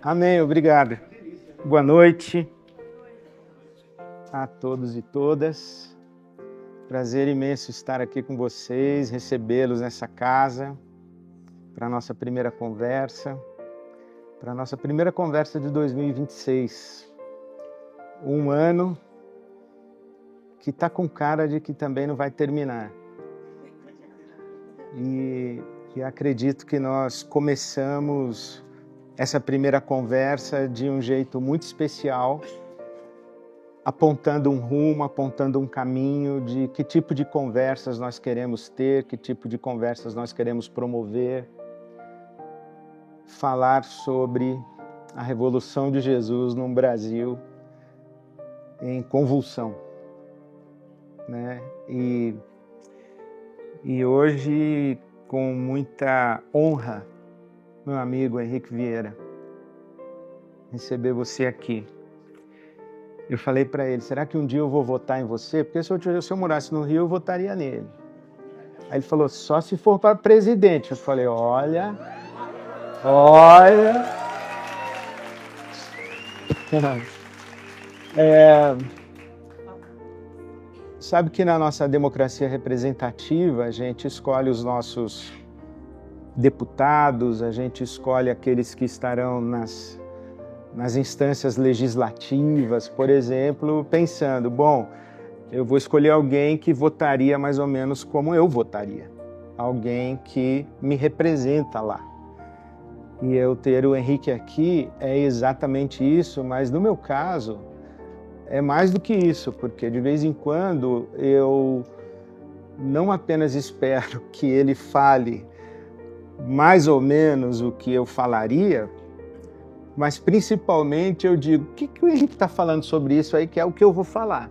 Amém, obrigado. Boa noite a todos e todas. Prazer imenso estar aqui com vocês, recebê-los nessa casa para a nossa primeira conversa, de 2026. Um ano que está com cara de que também não vai terminar. E acredito que nós começamos essa primeira conversa de um jeito muito especial, apontando um rumo, apontando um caminho de que tipo de conversas nós queremos ter, que tipo de conversas nós queremos promover, falar sobre a Revolução de Jesus num Brasil em convulsão, né? E hoje, com muita honra, meu amigo Henrique Vieira, receber você aqui. Eu falei para ele, será que um dia eu vou votar em você? Porque se eu morasse no Rio, eu votaria nele. Aí ele falou, só se for para presidente. Eu falei, olha... Sabe que na nossa democracia representativa, a gente escolhe os nossos deputados, a gente escolhe aqueles que estarão nas instâncias legislativas, por exemplo, pensando, bom, eu vou escolher alguém que votaria mais ou menos como eu votaria, alguém que me representa lá. E eu ter o Henrique aqui é exatamente isso, mas no meu caso é mais do que isso, porque de vez em quando eu não apenas espero que ele fale mais ou menos o que eu falaria, mas principalmente eu digo, o que o Henrique está falando sobre isso aí, que é o que eu vou falar.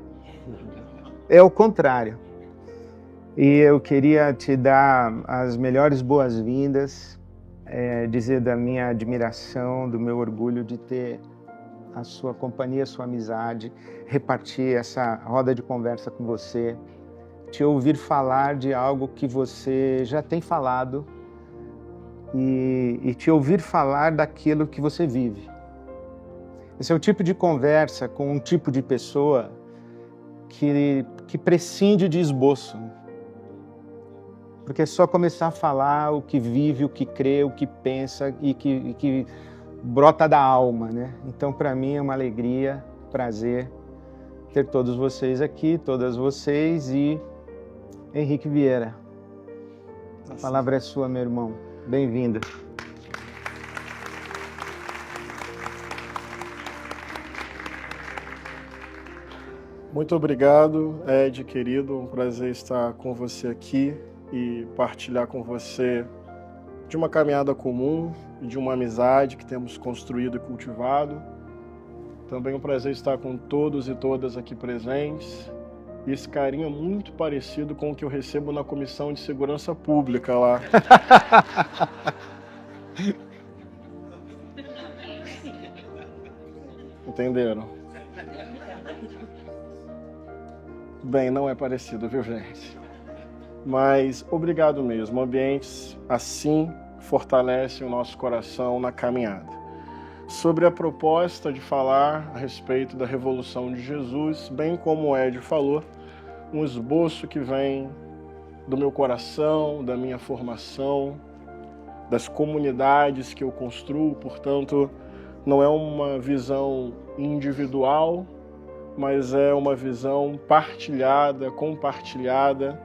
É o contrário. E eu queria te dar as melhores boas-vindas, dizer da minha admiração, do meu orgulho de ter a sua companhia, a sua amizade, repartir essa roda de conversa com você, te ouvir falar de algo que você já tem falado, e te ouvir falar daquilo que você vive. Esse é o tipo de conversa com um tipo de pessoa que prescinde de esboço. Porque é só começar a falar o que vive, o que crê, o que pensa e que brota da alma, né? Então, para mim é uma alegria, prazer ter todos vocês aqui, todas vocês e Henrique Vieira. A palavra é sua, meu irmão. Bem-vinda. Muito obrigado, Ed, querido. Um prazer estar com você aqui e partilhar com você de uma caminhada comum, de uma amizade que temos construído e cultivado. Também um prazer estar com todos e todas aqui presentes. E esse carinho é muito parecido com o que eu recebo na Comissão de Segurança Pública lá. Entenderam? Bem, não é parecido, viu, gente? Mas obrigado mesmo. Ambientes assim fortalecem o nosso coração na caminhada. Sobre a proposta de falar a respeito da Revolução de Jesus, bem como o Ed falou, um esboço que vem do meu coração, da minha formação, das comunidades que eu construo, portanto, não é uma visão individual, mas é uma visão partilhada, compartilhada,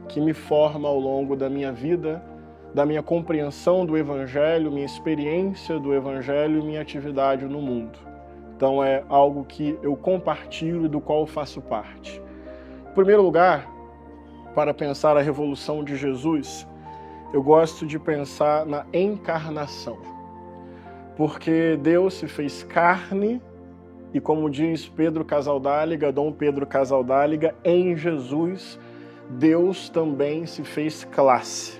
que me forma ao longo da minha vida, da minha compreensão do Evangelho, minha experiência do Evangelho e minha atividade no mundo. Então é algo que eu compartilho e do qual eu faço parte. Em primeiro lugar, para pensar a Revolução de Jesus, eu gosto de pensar na encarnação. Porque Deus se fez carne e, como diz Pedro Casaldáliga, Dom Pedro Casaldáliga, em Jesus, Deus também se fez classe.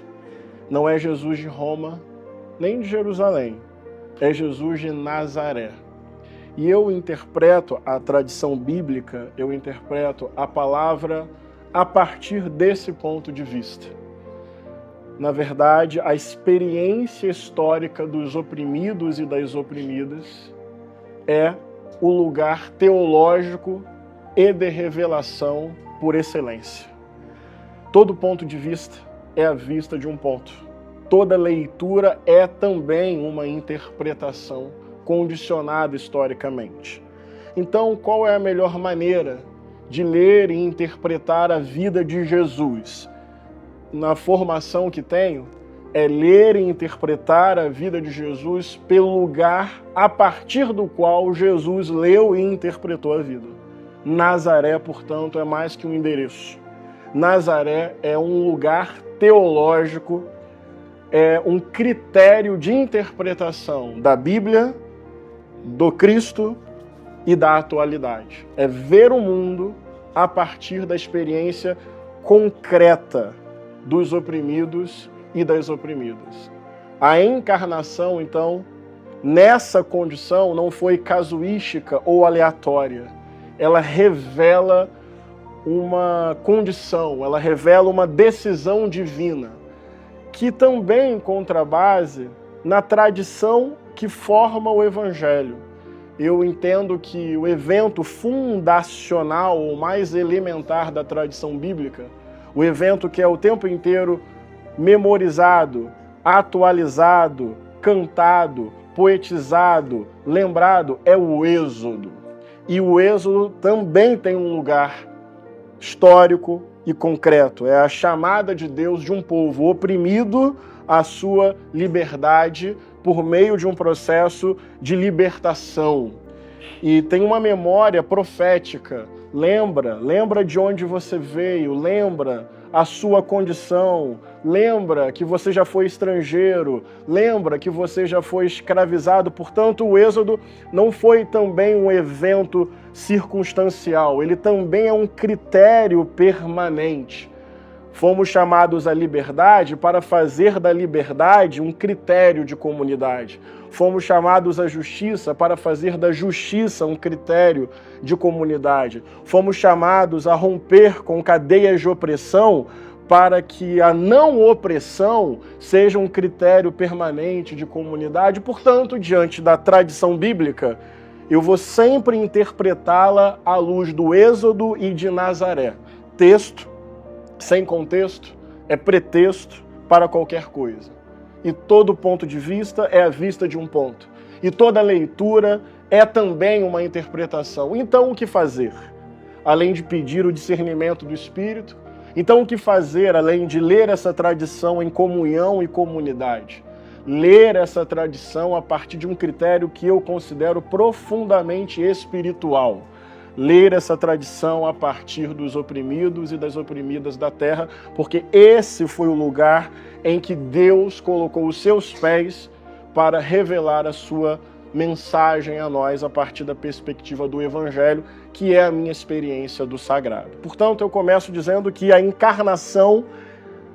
Não é Jesus de Roma, nem de Jerusalém, é Jesus de Nazaré. E eu interpreto a tradição bíblica, eu interpreto a palavra a partir desse ponto de vista. Na verdade, a experiência histórica dos oprimidos e das oprimidas é o lugar teológico e de revelação por excelência. Todo ponto de vista é a vista de um ponto. Toda leitura é também uma interpretação condicionada historicamente. Então, qual é a melhor maneira de ler e interpretar a vida de Jesus? Na formação que tenho, é ler e interpretar a vida de Jesus pelo lugar a partir do qual Jesus leu e interpretou a vida. Nazaré, portanto, é mais que um endereço. Nazaré é um lugar teológico, é um critério de interpretação da Bíblia, do Cristo e da atualidade. É ver o mundo a partir da experiência concreta dos oprimidos e das oprimidas. A encarnação, então, nessa condição não foi casuística ou aleatória. Ela revela uma condição, ela revela uma decisão divina, que também encontra base na tradição que forma o Evangelho. Eu entendo que o evento fundacional, ou mais elementar da tradição bíblica, o evento que é o tempo inteiro memorizado, atualizado, cantado, poetizado, lembrado, é o Êxodo. E o Êxodo também tem um lugar histórico e concreto. É a chamada de Deus de um povo oprimido à sua liberdade por meio de um processo de libertação. E tem uma memória profética. Lembra de onde você veio, lembra a sua condição, lembra que você já foi estrangeiro, lembra que você já foi escravizado. Portanto, o Êxodo não foi também um evento circunstancial, ele também é um critério permanente. Fomos chamados à liberdade para fazer da liberdade um critério de comunidade. Fomos chamados à justiça para fazer da justiça um critério de comunidade. Fomos chamados a romper com cadeias de opressão para que a não opressão seja um critério permanente de comunidade. Portanto, diante da tradição bíblica, eu vou sempre interpretá-la à luz do Êxodo e de Nazaré. Texto sem contexto é pretexto para qualquer coisa. E todo ponto de vista é a vista de um ponto. E toda leitura é também uma interpretação. Então, o que fazer? Além de pedir o discernimento do Espírito, então o que fazer além de ler essa tradição em comunhão e comunidade? Ler essa tradição a partir de um critério que eu considero profundamente espiritual. Ler essa tradição a partir dos oprimidos e das oprimidas da terra, porque esse foi o lugar em que Deus colocou os seus pés para revelar a sua mensagem a nós a partir da perspectiva do Evangelho, que é a minha experiência do sagrado. Portanto, eu começo dizendo que a encarnação,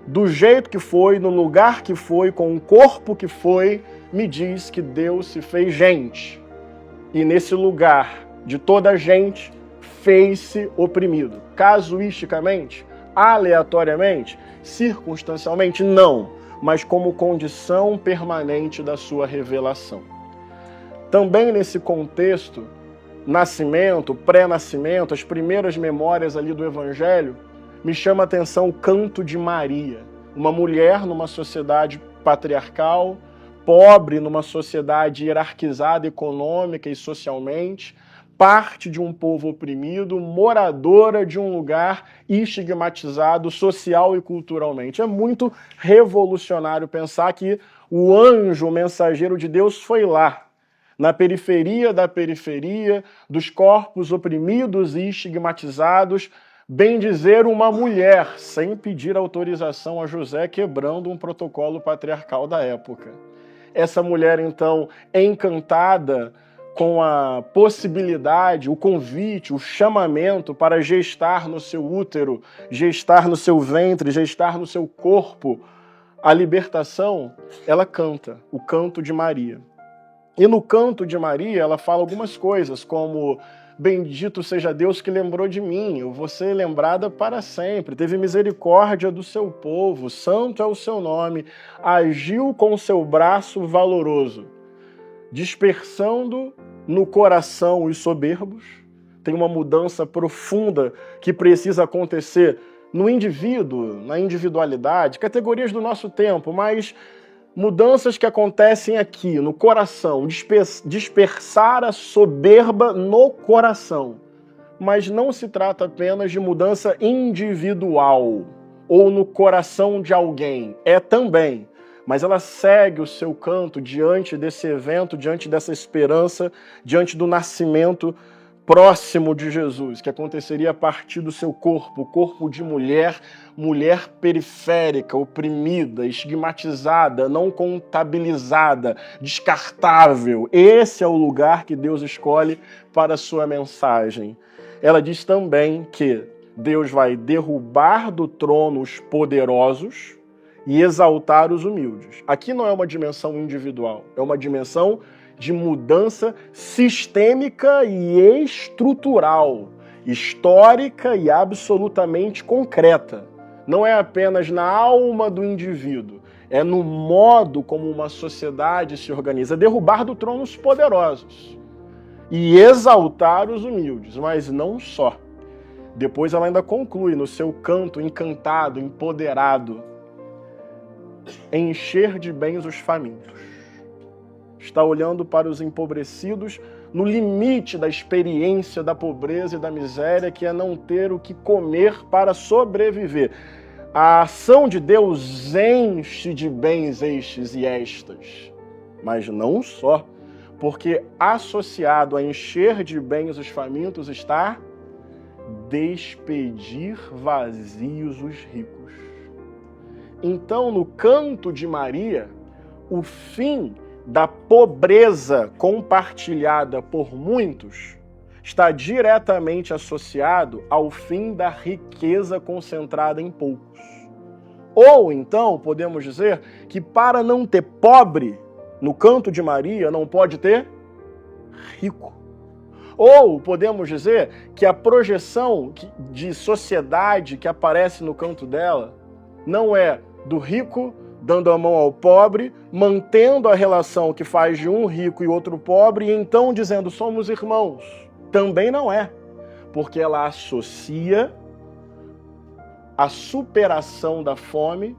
do jeito que foi, no lugar que foi, com o corpo que foi, me diz que Deus se fez gente. E nesse lugar de toda a gente, fez-se oprimido. Casuisticamente, aleatoriamente, circunstancialmente, não, mas como condição permanente da sua revelação. Também nesse contexto, nascimento, pré-nascimento, as primeiras memórias ali do Evangelho, me chama a atenção o canto de Maria, uma mulher numa sociedade patriarcal, pobre numa sociedade hierarquizada econômica e socialmente, parte de um povo oprimido, moradora de um lugar estigmatizado social e culturalmente. É muito revolucionário pensar que o anjo, o mensageiro de Deus, foi lá, na periferia da periferia, dos corpos oprimidos e estigmatizados, bem dizer uma mulher, sem pedir autorização a José, quebrando um protocolo patriarcal da época. Essa mulher, então, encantada com a possibilidade, o convite, o chamamento para gestar no seu útero, gestar no seu ventre, gestar no seu corpo a libertação, ela canta o canto de Maria. E no canto de Maria ela fala algumas coisas, como bendito seja Deus que lembrou de mim, eu vou ser lembrada para sempre, teve misericórdia do seu povo, santo é o seu nome, agiu com seu braço valoroso, dispersando no coração os soberbos. Tem uma mudança profunda que precisa acontecer no indivíduo, na individualidade, categorias do nosso tempo, mas mudanças que acontecem aqui, no coração, dispersar a soberba no coração. Mas não se trata apenas de mudança individual ou no coração de alguém. É também, mas ela segue o seu canto diante desse evento, diante dessa esperança, diante do nascimento próximo de Jesus, que aconteceria a partir do seu corpo, o corpo de mulher, mulher periférica, oprimida, estigmatizada, não contabilizada, descartável. Esse é o lugar que Deus escolhe para a sua mensagem. Ela diz também que Deus vai derrubar do trono os poderosos e exaltar os humildes. Aqui não é uma dimensão individual, é uma dimensão de mudança sistêmica e estrutural, histórica e absolutamente concreta. Não é apenas na alma do indivíduo, é no modo como uma sociedade se organiza. Derrubar do trono os poderosos e exaltar os humildes, mas não só. Depois ela ainda conclui no seu canto encantado, empoderado, encher de bens os famintos. Está olhando para os empobrecidos no limite da experiência da pobreza e da miséria, que é não ter o que comer para sobreviver. A ação de Deus enche de bens estes e estas, mas não só, porque associado a encher de bens os famintos está despedir vazios os ricos. Então, no canto de Maria, o fim da pobreza compartilhada por muitos está diretamente associado ao fim da riqueza concentrada em poucos. Ou então, podemos dizer que para não ter pobre, no canto de Maria, não pode ter rico. Ou podemos dizer que a projeção de sociedade que aparece no canto dela não é do rico dando a mão ao pobre, mantendo a relação que faz de um rico e outro pobre, e então dizendo somos irmãos. Também não é, porque ela associa a superação da fome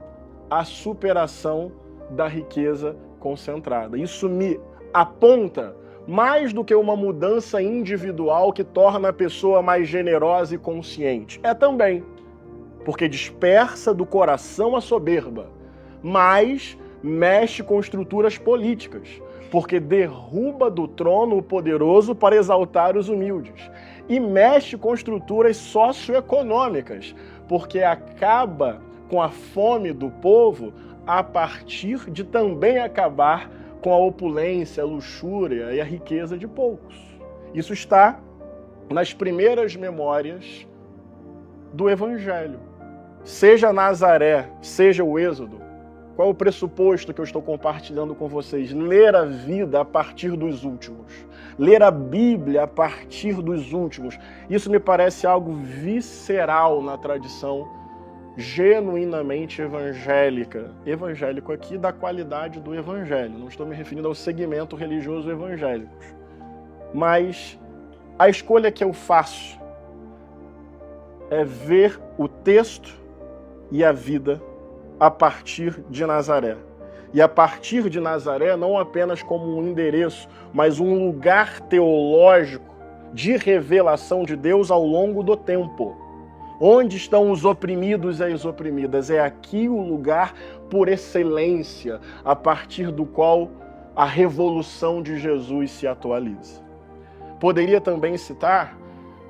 à superação da riqueza concentrada. Isso me aponta mais do que uma mudança individual que torna a pessoa mais generosa e consciente. É também, porque dispersa do coração a soberba, mas mexe com estruturas políticas, porque derruba do trono o poderoso para exaltar os humildes, e mexe com estruturas socioeconômicas, porque acaba com a fome do povo a partir de também acabar com a opulência, a luxúria e a riqueza de poucos. Isso está nas primeiras memórias do Evangelho. Seja Nazaré, seja o Êxodo, qual é o pressuposto que eu estou compartilhando com vocês? Ler a vida a partir dos últimos. Ler a Bíblia a partir dos últimos. Isso me parece algo visceral na tradição genuinamente evangélica. Evangélico aqui da qualidade do evangelho. Não estou me referindo ao segmento religioso evangélico. Mas a escolha que eu faço é ver o texto e a vida a partir de Nazaré. E a partir de Nazaré, não apenas como um endereço, mas um lugar teológico de revelação de Deus ao longo do tempo. Onde estão os oprimidos e as oprimidas? É aqui o lugar por excelência, a partir do qual a revolução de Jesus se atualiza. Poderia também citar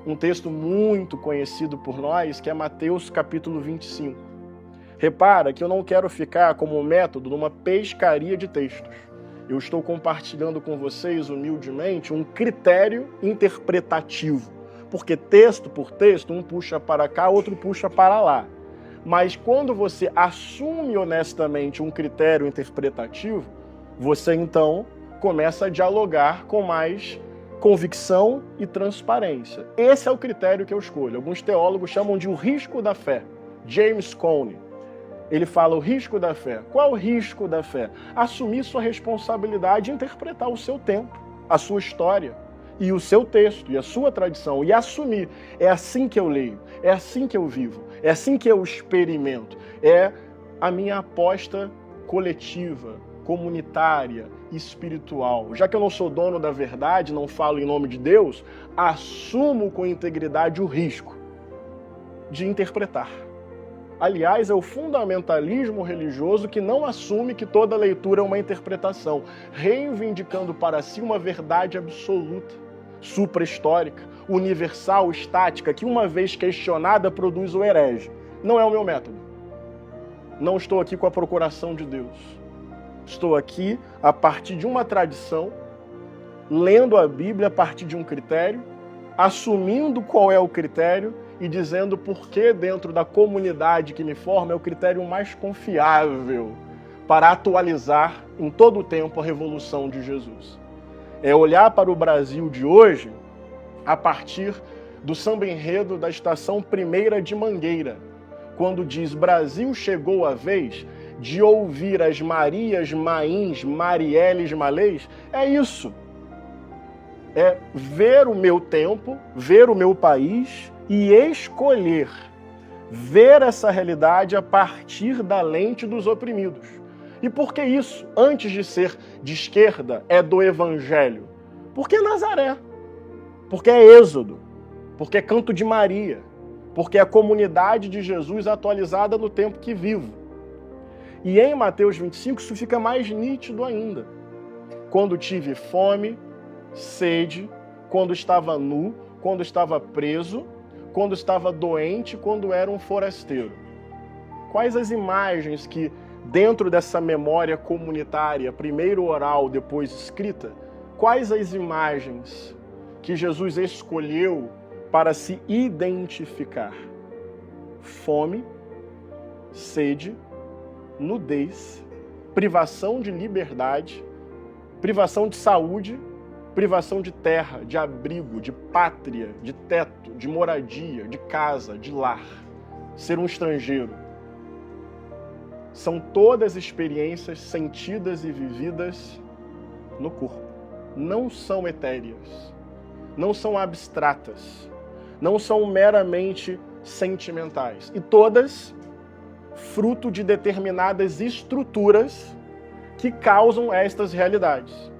um texto muito conhecido por nós, que é Mateus capítulo 25. Repara que eu não quero ficar como método numa pescaria de textos. Eu estou compartilhando com vocês, humildemente, um critério interpretativo. Porque texto por texto, um puxa para cá, outro puxa para lá. Mas quando você assume honestamente um critério interpretativo, você então começa a dialogar com mais convicção e transparência. Esse é o critério que eu escolho. Alguns teólogos chamam de o risco da fé. James Cone, ele fala o risco da fé. Qual é o risco da fé? Assumir sua responsabilidade e interpretar o seu tempo, a sua história, e o seu texto, e a sua tradição, e assumir. É assim que eu leio, é assim que eu vivo, é assim que eu experimento. É a minha aposta coletiva, comunitária, espiritual. Já que eu não sou dono da verdade, não falo em nome de Deus, assumo com integridade o risco de interpretar. Aliás, é o fundamentalismo religioso que não assume que toda leitura é uma interpretação, reivindicando para si uma verdade absoluta, supra-histórica, universal, estática, que uma vez questionada produz o herege. Não é o meu método. Não estou aqui com a procuração de Deus. Estou aqui a partir de uma tradição, lendo a Bíblia a partir de um critério, assumindo qual é o critério e dizendo por que dentro da comunidade que me forma é o critério mais confiável para atualizar em todo o tempo a revolução de Jesus. É olhar para o Brasil de hoje a partir do samba-enredo da Estação Primeira de Mangueira, quando diz Brasil chegou a vez de ouvir as Marias, Maíns, Marielles, Malês. É isso. É ver o meu tempo, ver o meu país e escolher ver essa realidade a partir da lente dos oprimidos. E por que isso, antes de ser de esquerda, é do Evangelho? Porque é Nazaré, porque é Êxodo, porque é Canto de Maria, porque é a comunidade de Jesus atualizada no tempo que vivo. E em Mateus 25 isso fica mais nítido ainda. Quando tive fome, sede, quando estava nu, quando estava preso, quando estava doente, quando era um forasteiro. Quais as imagens que, dentro dessa memória comunitária, primeiro oral, depois escrita, quais as imagens que Jesus escolheu para se identificar? Fome, sede, nudez, privação de liberdade, privação de saúde, privação de terra, de abrigo, de pátria, de teto, de moradia, de casa, de lar. Ser um estrangeiro. São todas experiências sentidas e vividas no corpo. Não são etéreas, não são abstratas, não são meramente sentimentais. E todas fruto de determinadas estruturas que causam estas realidades.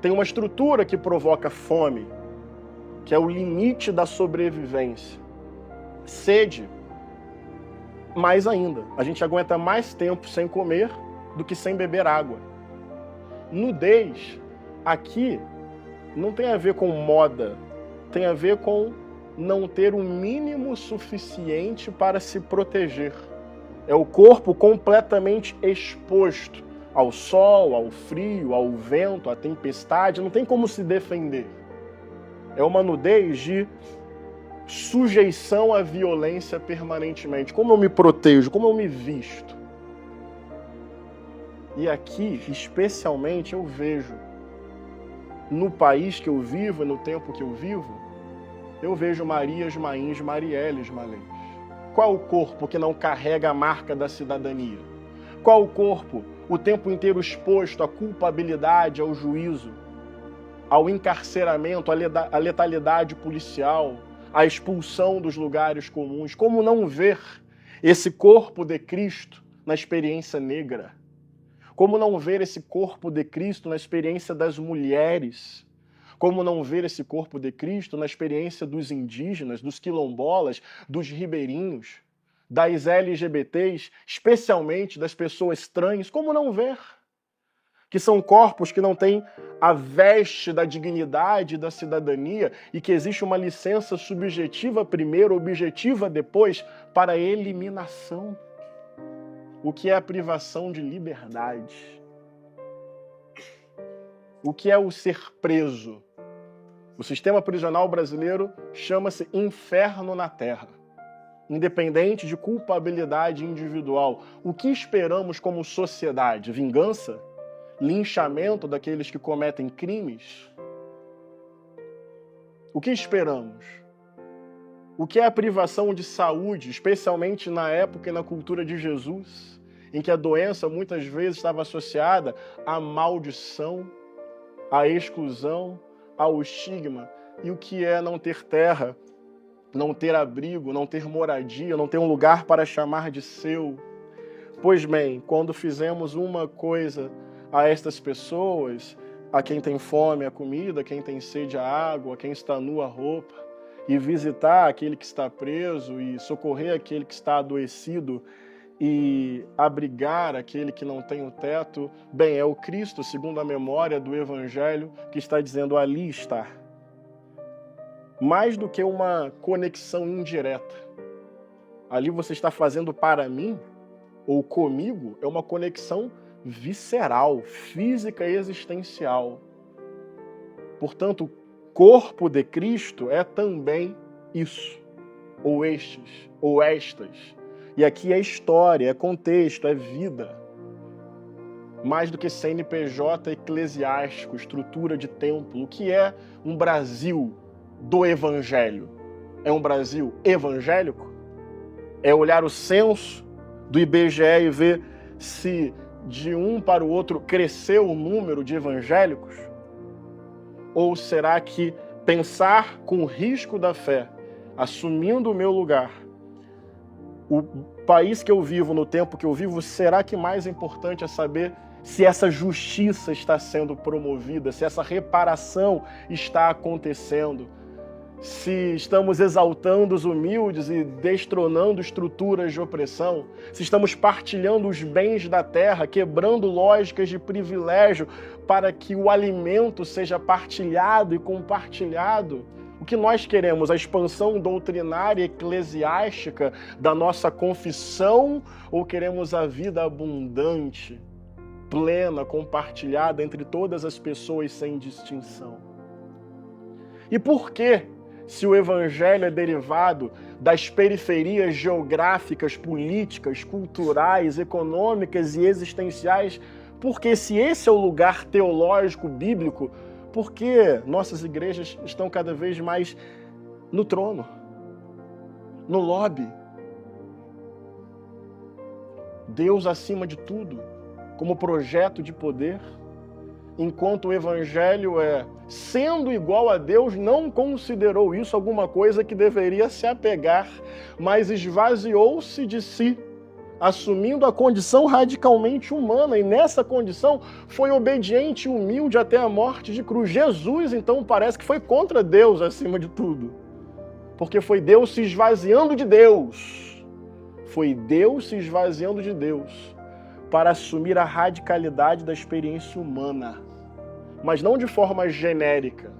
Tem uma estrutura que provoca fome, que é o limite da sobrevivência. Sede, mais ainda. A gente aguenta mais tempo sem comer do que sem beber água. Nudez, aqui, não tem a ver com moda, tem a ver com não ter o mínimo suficiente para se proteger. É o corpo completamente exposto ao sol, ao frio, ao vento, à tempestade, não tem como se defender. É uma nudez de sujeição à violência permanentemente. Como eu me protejo, como eu me visto. E aqui, especialmente, eu vejo, no país que eu vivo, no tempo que eu vivo, eu vejo Marias, Maíns, Marielles, Malês. Qual o corpo que não carrega a marca da cidadania? Qual o corpo o tempo inteiro exposto à culpabilidade, ao juízo, ao encarceramento, à letalidade policial, à expulsão dos lugares comuns? Como não ver esse corpo de Cristo na experiência negra? Como não ver esse corpo de Cristo na experiência das mulheres? Como não ver esse corpo de Cristo na experiência dos indígenas, dos quilombolas, dos ribeirinhos, das LGBTs, especialmente das pessoas trans? Como não ver? Que são corpos que não têm a veste da dignidade e da cidadania e que existe uma licença subjetiva primeiro, objetiva depois, para a eliminação. O que é a privação de liberdade? O que é o ser preso? O sistema prisional brasileiro chama-se inferno na terra. Independente de culpabilidade individual. O que esperamos como sociedade? Vingança? Linchamento daqueles que cometem crimes? O que esperamos? O que é a privação de saúde, especialmente na época e na cultura de Jesus, em que a doença muitas vezes estava associada à maldição, à exclusão, ao estigma? E o que é não ter terra, não ter abrigo, não ter moradia, não ter um lugar para chamar de seu? Pois bem, quando fizemos uma coisa a estas pessoas, a quem tem fome a comida, a quem tem sede a água, a quem está nu a roupa, e visitar aquele que está preso, e socorrer aquele que está adoecido, e abrigar aquele que não tem o teto, bem, é o Cristo, segundo a memória do Evangelho, que está dizendo: ali está. Mais do que uma conexão indireta. Ali você está fazendo para mim, ou comigo, é uma conexão visceral, física e existencial. Portanto, o corpo de Cristo é também isso, ou estes, ou estas. E aqui é história, é contexto, é vida. Mais do que CNPJ eclesiástico, estrutura de templo. O que é um Brasil do Evangelho? É um Brasil evangélico? É olhar o censo do IBGE e ver se de um para o outro cresceu o número de evangélicos? Ou será que pensar com o risco da fé, assumindo o meu lugar, o país que eu vivo, no tempo que eu vivo, será que mais importante é saber se essa justiça está sendo promovida, se essa reparação está acontecendo, se estamos exaltando os humildes e destronando estruturas de opressão, se estamos partilhando os bens da terra, quebrando lógicas de privilégio para que o alimento seja partilhado e compartilhado. O que nós queremos? A expansão doutrinária e eclesiástica da nossa confissão, ou queremos a vida abundante, plena, compartilhada entre todas as pessoas sem distinção? E por que, se o Evangelho é derivado das periferias geográficas, políticas, culturais, econômicas e existenciais, porque se esse é o lugar teológico bíblico, por que nossas igrejas estão cada vez mais no trono, no lobby? Deus acima de tudo, como projeto de poder, enquanto o Evangelho sendo igual a Deus, não considerou isso alguma coisa que deveria se apegar, mas esvaziou-se de si, assumindo a condição radicalmente humana, e nessa condição foi obediente e humilde até a morte de cruz. Jesus, então, parece que foi contra Deus acima de tudo, porque foi Deus se esvaziando de Deus. Foi Deus se esvaziando de Deus para assumir a radicalidade da experiência humana, mas não de forma genérica.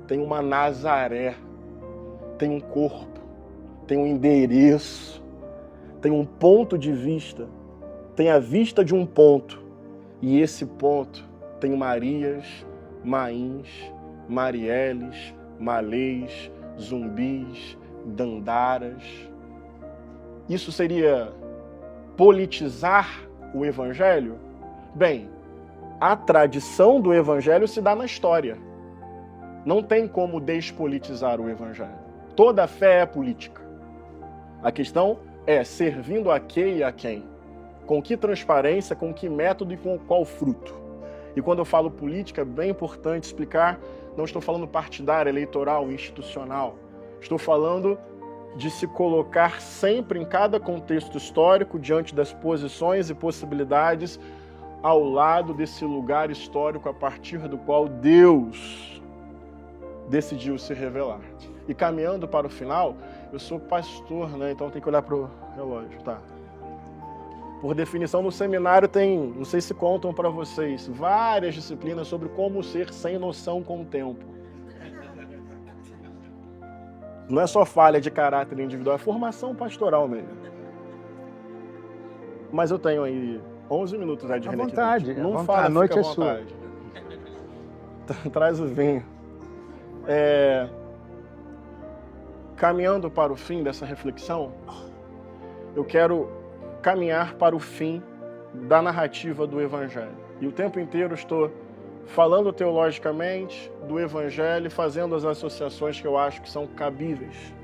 Tem uma Nazaré, tem um corpo, tem um endereço, tem um ponto de vista, tem a vista de um ponto, e esse ponto tem Marias, Maíns, Marieles, Malês, Zumbis, Dandaras. Isso seria politizar o Evangelho? Bem, a tradição do Evangelho se dá na história. Não tem como despolitizar o Evangelho. Toda fé é política. A questão é servindo a quê e a quem? Com que transparência, com que método e com qual fruto? E quando eu falo política, é bem importante explicar, não estou falando partidária, eleitoral, institucional. Estou falando de se colocar sempre em cada contexto histórico, diante das posições e possibilidades, ao lado desse lugar histórico a partir do qual Deus decidiu se revelar. E caminhando para o final, eu sou pastor, né? Então tem que olhar para o relógio, tá? Por definição, no seminário tem, não sei se contam para vocês, várias disciplinas sobre como ser sem noção com o tempo. Não é só falha de caráter individual, é formação pastoral mesmo. Mas eu tenho aí 11 minutos de à vontade. Não vontade. fala, a noite fica é à vontade. Traz o vinho. Caminhando para o fim dessa reflexão, eu quero caminhar para o fim da narrativa do Evangelho. E o tempo inteiro estou falando teologicamente do Evangelho, fazendo as associações que eu acho que são cabíveis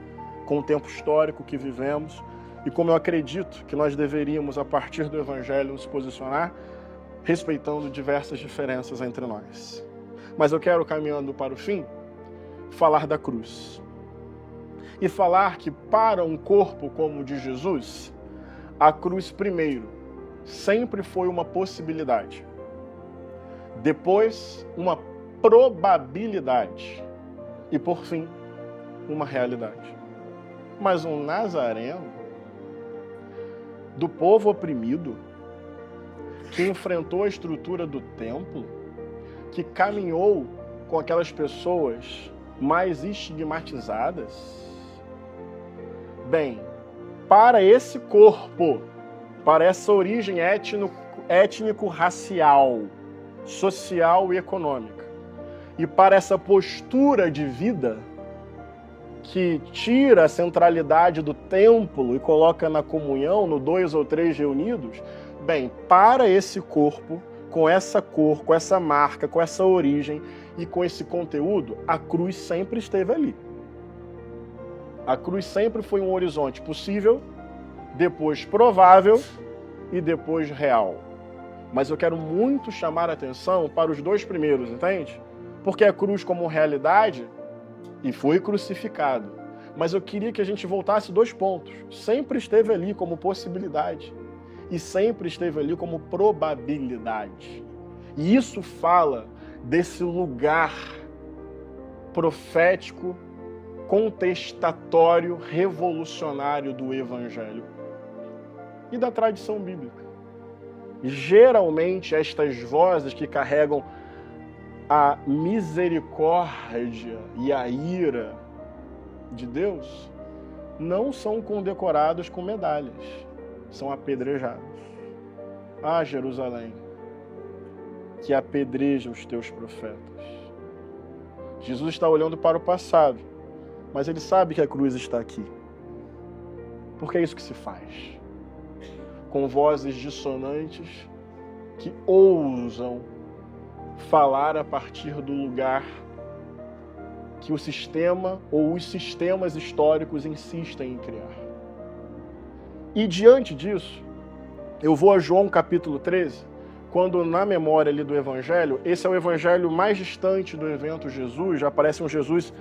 com o tempo histórico que vivemos e como eu acredito que nós deveríamos, a partir do Evangelho, nos posicionar, respeitando diversas diferenças entre nós. Mas eu quero, caminhando para o fim, falar da cruz. E falar que para um corpo como o de Jesus, a cruz primeiro sempre foi uma possibilidade. Depois, uma probabilidade. E por fim, uma realidade. Mas um nazareno, do povo oprimido, que enfrentou a estrutura do templo, que caminhou com aquelas pessoas mais estigmatizadas, bem, para esse corpo, para essa origem étnico-racial, social e econômica, e para essa postura de vida que tira a centralidade do templo e coloca na comunhão, no 2 ou 3 reunidos, bem, para esse corpo, com essa cor, com essa marca, com essa origem e com esse conteúdo, a cruz sempre esteve ali. A cruz sempre foi um horizonte possível, depois provável e depois real. Mas eu quero muito chamar a atenção para os 2 primeiros, entende? Porque a cruz como realidade, e foi crucificado. Mas eu queria que a gente voltasse 2 pontos. Sempre esteve ali como possibilidade e sempre esteve ali como probabilidade. E isso fala desse lugar profético, contestatório, revolucionário do Evangelho e da tradição bíblica. Geralmente, estas vozes que carregam a misericórdia e a ira de Deus não são condecorados com medalhas, são apedrejados. Ah, Jerusalém, que apedreja os teus profetas. Jesus está olhando para o passado, mas ele sabe que a cruz está aqui. Porque é isso que se faz. Com vozes dissonantes que ousam falar a partir do lugar que o sistema ou os sistemas históricos insistem em criar. E diante disso, eu vou a João capítulo 13, quando na memória ali do Evangelho, esse é o Evangelho mais distante do evento Jesus, já parece um Jesus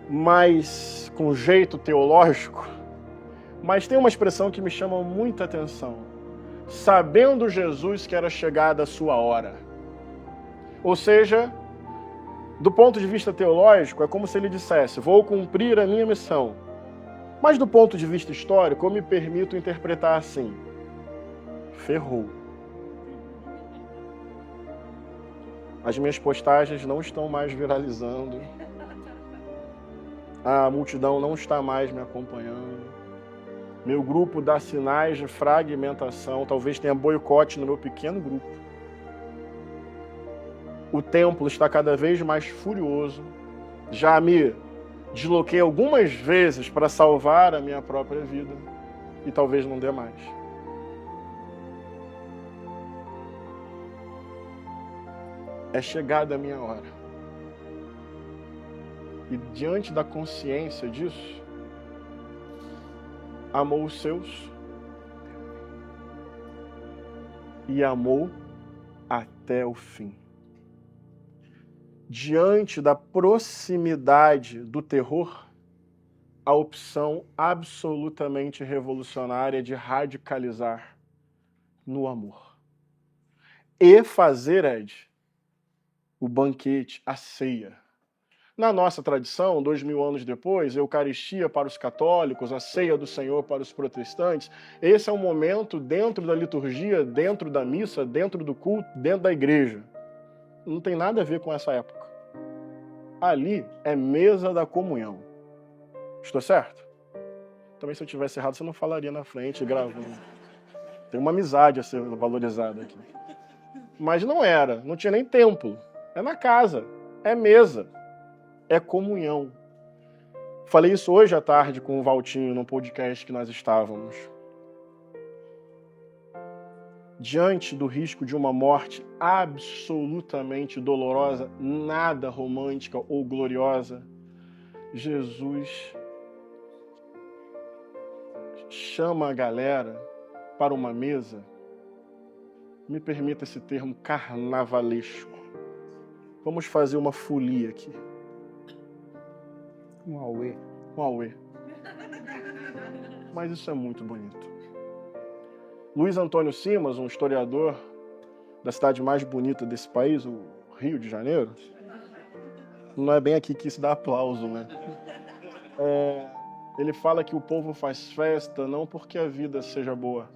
mais com jeito teológico, mas tem uma expressão que me chama muita atenção. Sabendo Jesus que era chegada a sua hora. Ou seja, do ponto de vista teológico, é como se ele dissesse, vou cumprir a minha missão. Mas do ponto de vista histórico, eu me permito interpretar assim, ferrou. As minhas postagens não estão mais viralizando. A multidão não está mais me acompanhando. Meu grupo dá sinais de fragmentação, talvez tenha boicote no meu pequeno grupo. O templo está cada vez mais furioso. Já me desloquei algumas vezes para salvar a minha própria vida e talvez não dê mais. É chegada a minha hora. E diante da consciência disso, amou os seus e amou até o fim. Diante da proximidade do terror, a opção absolutamente revolucionária de radicalizar no amor. E fazer, Ed, o banquete, a ceia. Na nossa tradição, 2000 anos depois, a Eucaristia para os católicos, a ceia do Senhor para os protestantes, esse é um momento dentro da liturgia, dentro da missa, dentro do culto, dentro da igreja. Não tem nada a ver com essa época. Ali é mesa da comunhão. Estou certo? Também se eu tivesse errado, você não falaria na frente, gravando. Tem uma amizade a ser valorizada aqui. Mas não era, não tinha nem templo. É na casa, é mesa. É comunhão. Falei isso hoje à tarde com o Valtinho, num podcast que nós estávamos. diante do risco de uma morte absolutamente dolorosa, nada romântica ou gloriosa, Jesus chama a galera para uma mesa, me permita esse termo, carnavalesco. Vamos fazer uma folia aqui. Um auê. Um auê. Mas isso é muito bonito. Luiz Antônio Simas, um historiador da cidade mais bonita desse país, o Rio de Janeiro, não é bem aqui que se dá aplauso, né? Ele fala que o povo faz festa não porque a vida seja boa,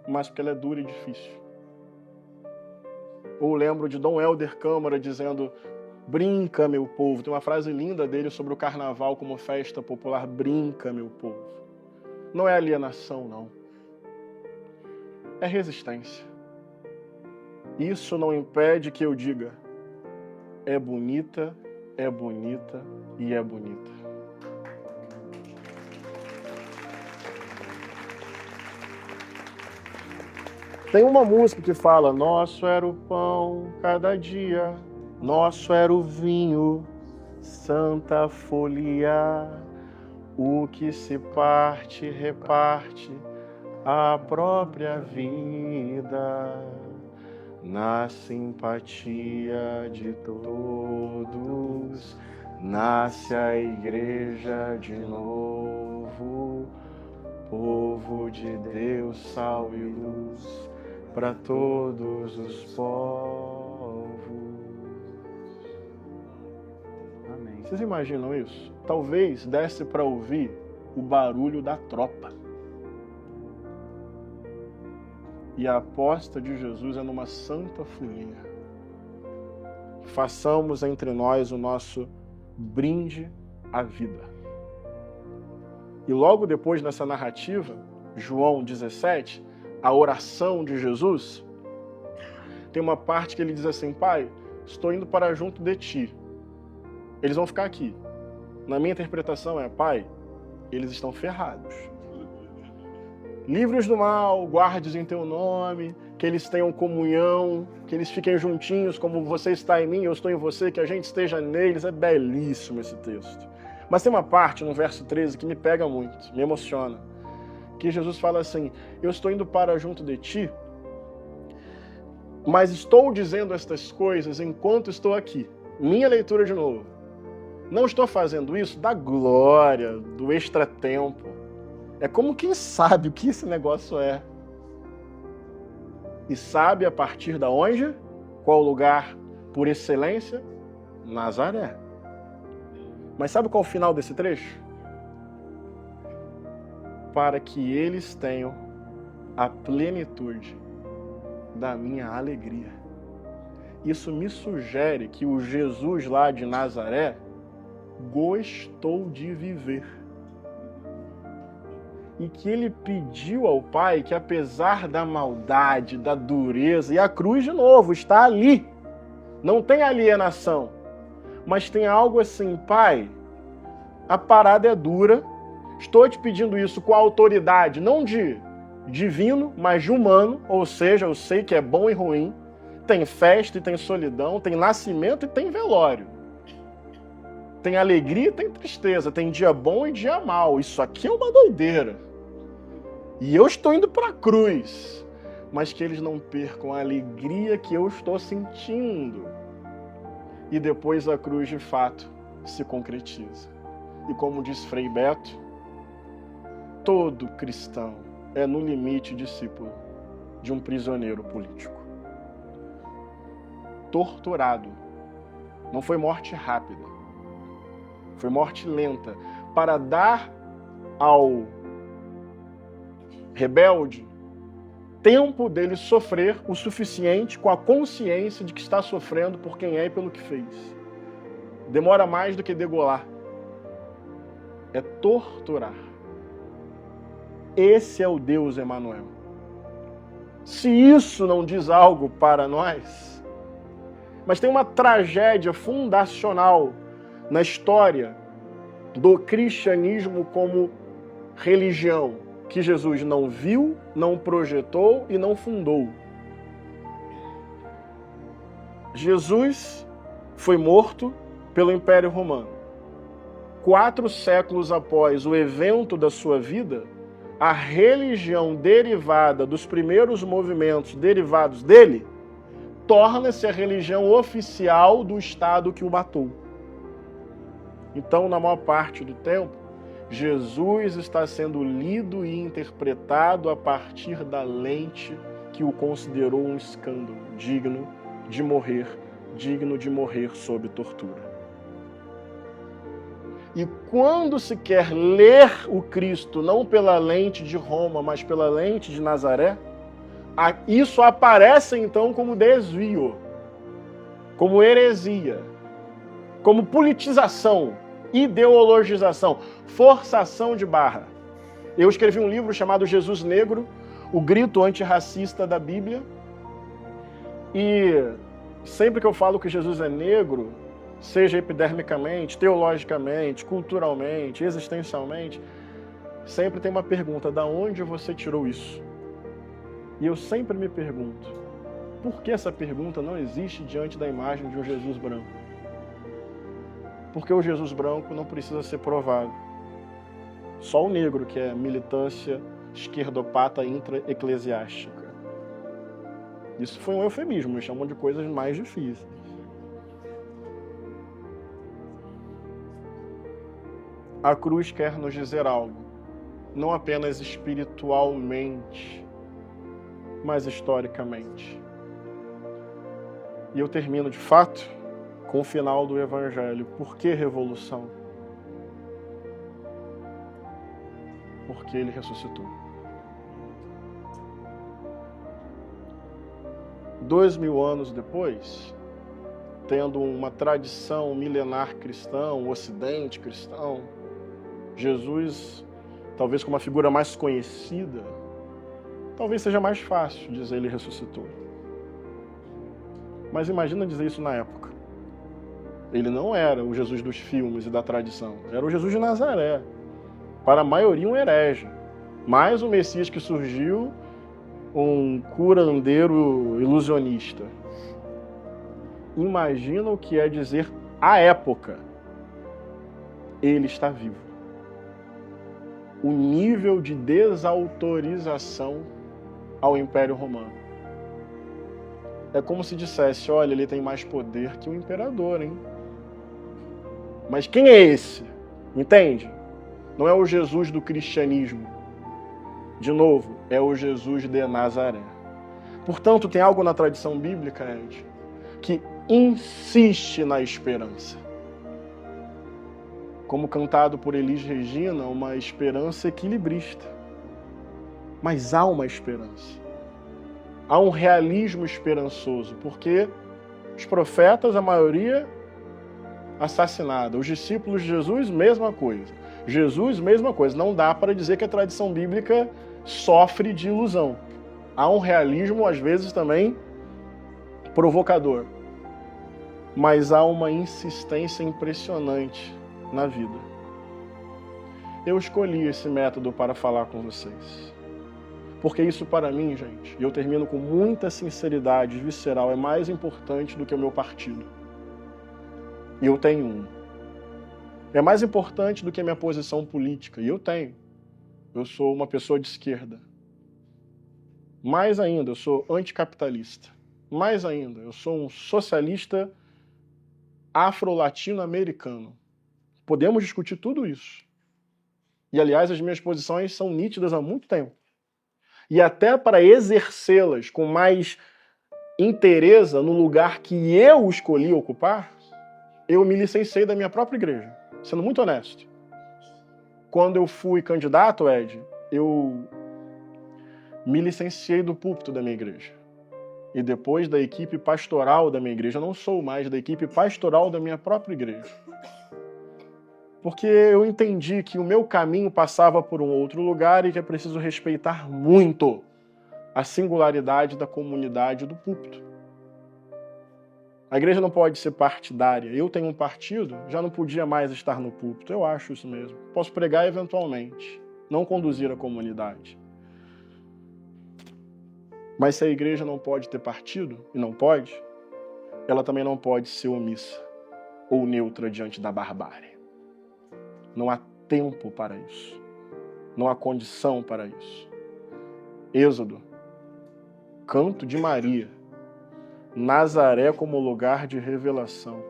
mas porque ela é dura e difícil. Ou lembro de Dom Helder Câmara dizendo: brinca, meu povo. Tem uma frase linda dele sobre o carnaval como festa popular: brinca, meu povo. Não é alienação, não. É resistência. Isso não impede que eu diga: é bonita e é bonita. Tem uma música que fala: nosso era o pão cada dia, nosso era o vinho, santa folia, o que se parte, reparte a própria vida, na simpatia de todos, nasce a igreja de novo, povo de Deus, sal e luz, para todos os povos. Amém. Vocês imaginam isso? Talvez desse para ouvir o barulho da tropa. E a aposta de Jesus é numa santa folia. Façamos entre nós o nosso brinde à vida. E logo depois nessa narrativa, João 17, a oração de Jesus, tem uma parte que ele diz assim: Pai, estou indo para junto de ti. Eles vão ficar aqui. Na minha interpretação é: Pai, eles estão ferrados. Livre-os do mal, guarde-os em teu nome, que eles tenham comunhão, que eles fiquem juntinhos, como você está em mim, eu estou em você, que a gente esteja neles. É belíssimo esse texto. Mas tem uma parte no verso 13 que me pega muito, me emociona. Que Jesus fala assim: eu estou indo para junto de ti, mas estou dizendo estas coisas enquanto estou aqui. Minha leitura de novo. Não estou fazendo isso da glória, do extratempo. É como quem sabe o que esse negócio é. E sabe a partir da onde? Qual lugar por excelência? Nazaré. Mas sabe qual é o final desse trecho? Para que eles tenham a plenitude da minha alegria. Isso me sugere que o Jesus lá de Nazaré gostou de viver. E que ele pediu ao Pai que, apesar da maldade, da dureza, e a cruz de novo está ali, não tem alienação, mas tem algo assim: Pai, a parada é dura, estou te pedindo isso com a autoridade, não de divino, mas de humano, ou seja, eu sei que é bom e ruim, tem festa e tem solidão, tem nascimento e tem velório, tem alegria e tem tristeza, tem dia bom e dia mau, isso aqui é uma doideira. E eu estou indo para a cruz, mas que eles não percam a alegria que eu estou sentindo. E depois a cruz, de fato, se concretiza. E como diz Frei Beto, todo cristão é, no limite, discípulo de um prisioneiro político. Torturado. Não foi morte rápida. Foi morte lenta. Para dar ao rebelde tempo dele sofrer o suficiente com a consciência de que está sofrendo por quem é e pelo que fez. Demora mais do que degolar. É torturar. Esse é o Deus Emanuel. Se isso não diz algo para nós, mas tem uma tragédia fundacional na história do cristianismo como religião. que Jesus não viu, não projetou e não fundou. Jesus foi morto pelo Império Romano. 4 séculos após o evento da sua vida, a religião derivada dos primeiros movimentos derivados dele torna-se a religião oficial do Estado que o matou. Então, na maior parte do tempo, Jesus está sendo lido e interpretado a partir da lente que o considerou um escândalo, digno de morrer sob tortura. E quando se quer ler o Cristo, não pela lente de Roma, mas pela lente de Nazaré, isso aparece então como desvio, como heresia, como politização, ideologização, forçação de barra. Eu escrevi um livro chamado Jesus Negro, o grito antirracista da Bíblia, e sempre que eu falo que Jesus é negro, seja epidermicamente, teologicamente, culturalmente, existencialmente, sempre tem uma pergunta: da onde você tirou isso? E eu sempre me pergunto, por que essa pergunta não existe diante da imagem de um Jesus branco? Porque o Jesus branco não precisa ser provado. Só o negro, que é militância esquerdopata intra-eclesiástica. Isso foi um eufemismo, me chamam de coisas mais difíceis. A cruz quer nos dizer algo, não apenas espiritualmente, mas historicamente. E eu termino, de fato, com o final do Evangelho. Por que revolução? Porque ele ressuscitou. 2000 anos depois, tendo uma tradição milenar cristã, um ocidente cristão, Jesus, talvez como a figura mais conhecida, talvez seja mais fácil dizer ele ressuscitou. Mas imagina dizer isso na época. Ele não era o Jesus dos filmes e da tradição, era o Jesus de Nazaré. Para a maioria um herege, mais um Messias que surgiu, um curandeiro ilusionista. Imagina o que é dizer à época, ele está vivo. O nível de desautorização ao Império Romano. É como se dissesse, olha, ele tem mais poder que o imperador, hein? Mas quem é esse? Entende? Não é o Jesus do cristianismo. De novo, é o Jesus de Nazaré. Portanto, tem algo na tradição bíblica, Ed, que insiste na esperança. Como cantado por Elis Regina, uma esperança equilibrista. Mas há uma esperança. Há um realismo esperançoso, porque os profetas, a maioria, assassinada. Os discípulos de Jesus, mesma coisa. Jesus, mesma coisa. Não dá para dizer que a tradição bíblica sofre de ilusão. Há um realismo, às vezes, também provocador. Mas há uma insistência impressionante na vida. Eu escolhi esse método para falar com vocês. Porque isso para mim, gente, e eu termino com muita sinceridade visceral, é mais importante do que o meu partido. E eu tenho um. É mais importante do que a minha posição política, e eu tenho. Eu sou uma pessoa de esquerda. Mais ainda, eu sou anticapitalista. Mais ainda, eu sou um socialista afro-latino-americano. Podemos discutir tudo isso. E, aliás, as minhas posições são nítidas há muito tempo. E até para exercê-las com mais inteireza no lugar que eu escolhi ocupar, eu me licenciei da minha própria igreja, sendo muito honesto. Quando eu fui candidato, Ed, eu me licenciei do púlpito da minha igreja. E depois da equipe pastoral da minha igreja, eu não sou mais da equipe pastoral da minha própria igreja. Porque eu entendi que o meu caminho passava por um outro lugar e que é preciso respeitar muito a singularidade da comunidade do púlpito. A igreja não pode ser partidária. Eu tenho um partido, já não podia mais estar no púlpito. Eu acho isso mesmo. Posso pregar eventualmente. não conduzir a comunidade. Mas se a igreja não pode ter partido, e não pode, ela também não pode ser omissa ou neutra diante da barbárie. Não há tempo para isso. Não há condição para isso. Êxodo, canto de Maria, Nazaré como lugar de revelação,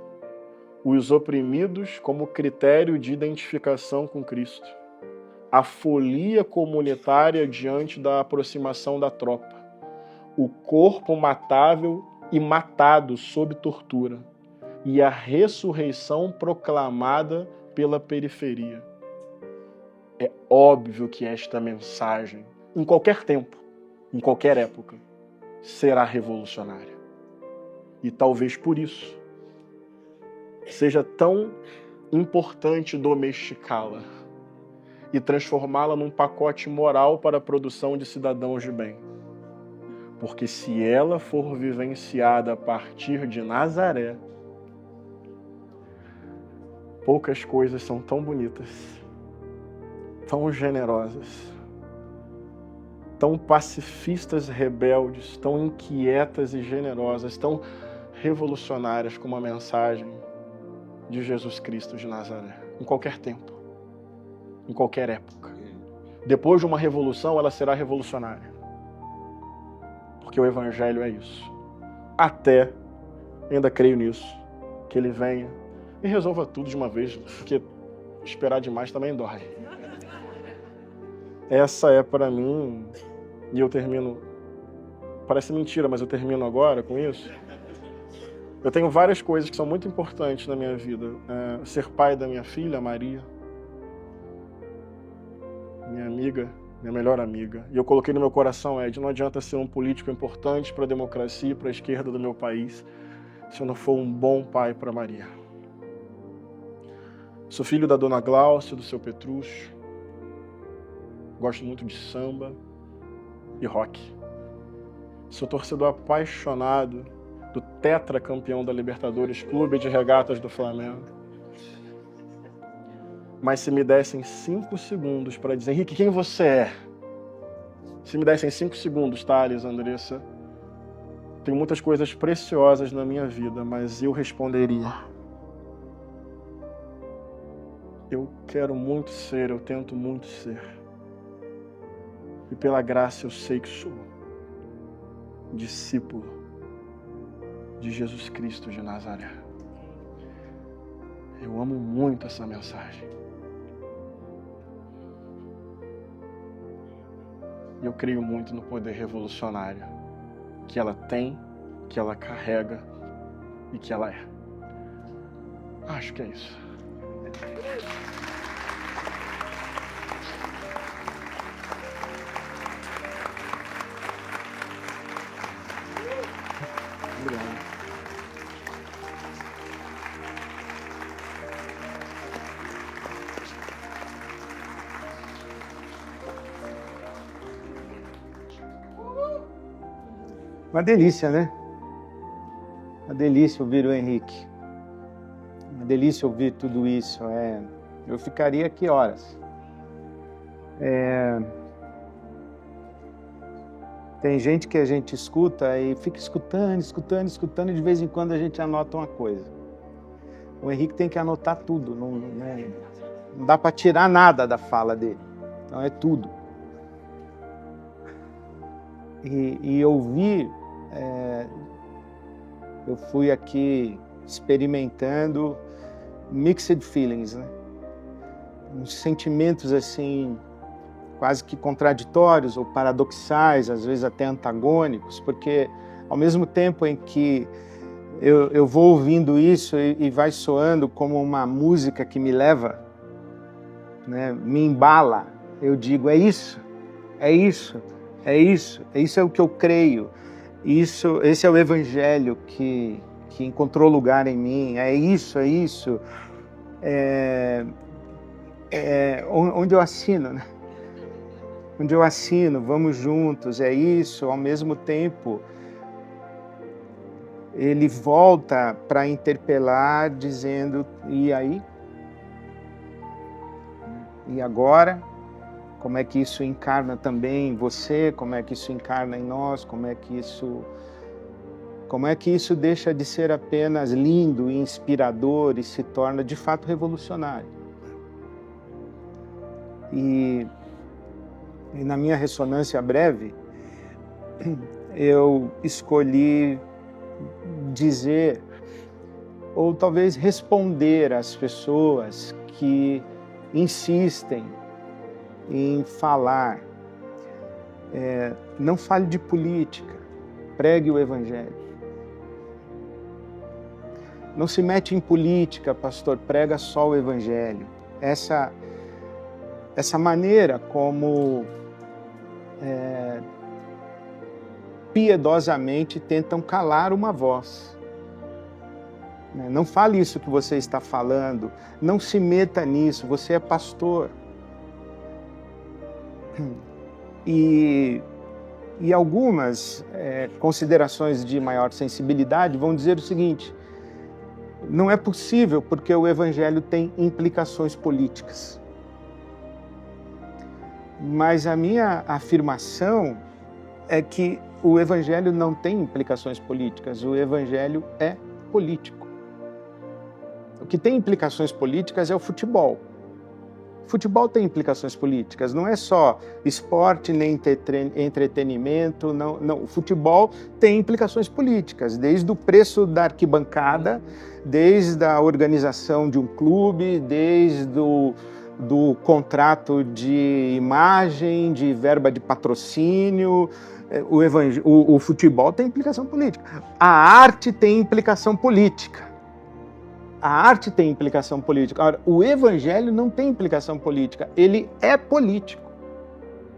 os oprimidos como critério de identificação com Cristo, a folia comunitária diante da aproximação da tropa, o corpo matável e matado sob tortura, e a ressurreição proclamada pela periferia. É óbvio que esta mensagem, em qualquer tempo, em qualquer época, será revolucionária. E talvez por isso seja tão importante domesticá-la e transformá-la num pacote moral para a produção de cidadãos de bem. Porque se ela for vivenciada a partir de Nazaré, poucas coisas são tão bonitas, tão generosas, tão pacifistas rebeldes, tão inquietas e generosas, tão revolucionárias como a mensagem de Jesus Cristo de Nazaré, em qualquer tempo, em qualquer época. Depois de uma revolução, ela será revolucionária. Porque o Evangelho é isso. Até, ainda creio nisso, que ele venha e resolva tudo de uma vez, porque esperar demais também dói. Essa é para mim, e eu termino, parece mentira, mas eu termino agora com isso. Eu tenho várias coisas que são muito importantes na minha vida. Ser pai da minha filha, Maria, minha amiga, minha melhor amiga. E eu coloquei no meu coração, Ed, não adianta ser um político importante para a democracia e para a esquerda do meu país se eu não for um bom pai para Maria. Sou filho da dona Glaucia, do seu Petrúcio. Gosto muito de samba e rock. Sou torcedor apaixonado do tetracampeão da Libertadores, Clube de Regatas do Flamengo. Mas se me dessem 5 segundos para dizer, Henrique, quem você é? Se me dessem 5 segundos, Thales, Andressa, tem muitas coisas preciosas na minha vida, mas eu responderia. Eu quero muito ser, eu tento muito ser. E pela graça eu sei que sou discípulo de Jesus Cristo de Nazaré. Eu amo muito essa mensagem. E eu creio muito no poder revolucionário que ela tem, que ela carrega e que ela é. Acho que é isso. Obrigado. Uma delícia, né? Uma delícia ouvir o Henrique. Uma delícia ouvir tudo isso. Eu ficaria aqui horas. Tem gente que a gente escuta e fica escutando, e de vez em quando a gente anota uma coisa. O Henrique tem que anotar tudo, não dá para tirar nada da fala dele. Então é tudo. E ouvir, eu fui aqui experimentando mixed feelings, né? Uns sentimentos assim, quase que contraditórios ou paradoxais, às vezes até antagônicos, porque ao mesmo tempo em que eu vou ouvindo isso e vai soando como uma música que me leva, né, me embala, eu digo, é isso é o que eu creio, esse é o Evangelho que encontrou lugar em mim, é isso, onde eu assino, né? Onde eu assino, vamos juntos, é isso. Ao mesmo tempo, ele volta para interpelar, dizendo, e aí? E agora? como é que isso encarna também em você, como é que isso encarna em nós, como é que isso deixa de ser apenas lindo e inspirador e se torna de fato revolucionário. E na minha ressonância breve, eu escolhi dizer, ou talvez responder às pessoas que insistem em falar, não fale de política, pregue o Evangelho. Não se mete em política, pastor, prega só o Evangelho. Essa maneira como piedosamente tentam calar uma voz. Não fale isso que você está falando, não se meta nisso, você é pastor. E algumas considerações de maior sensibilidade vão dizer o seguinte: não é possível porque o Evangelho tem implicações políticas. Mas a minha afirmação é que o Evangelho não tem implicações políticas, o Evangelho é político. O que tem implicações políticas é o futebol. O futebol tem implicações políticas, não é só esporte nem entretenimento, não. O futebol tem implicações políticas, desde o preço da arquibancada, desde a organização de um clube, desde do contrato de imagem, de verba de patrocínio. O futebol tem implicação política. A arte tem implicação política. A arte tem implicação política. Ora, o Evangelho não tem implicação política. Ele é político.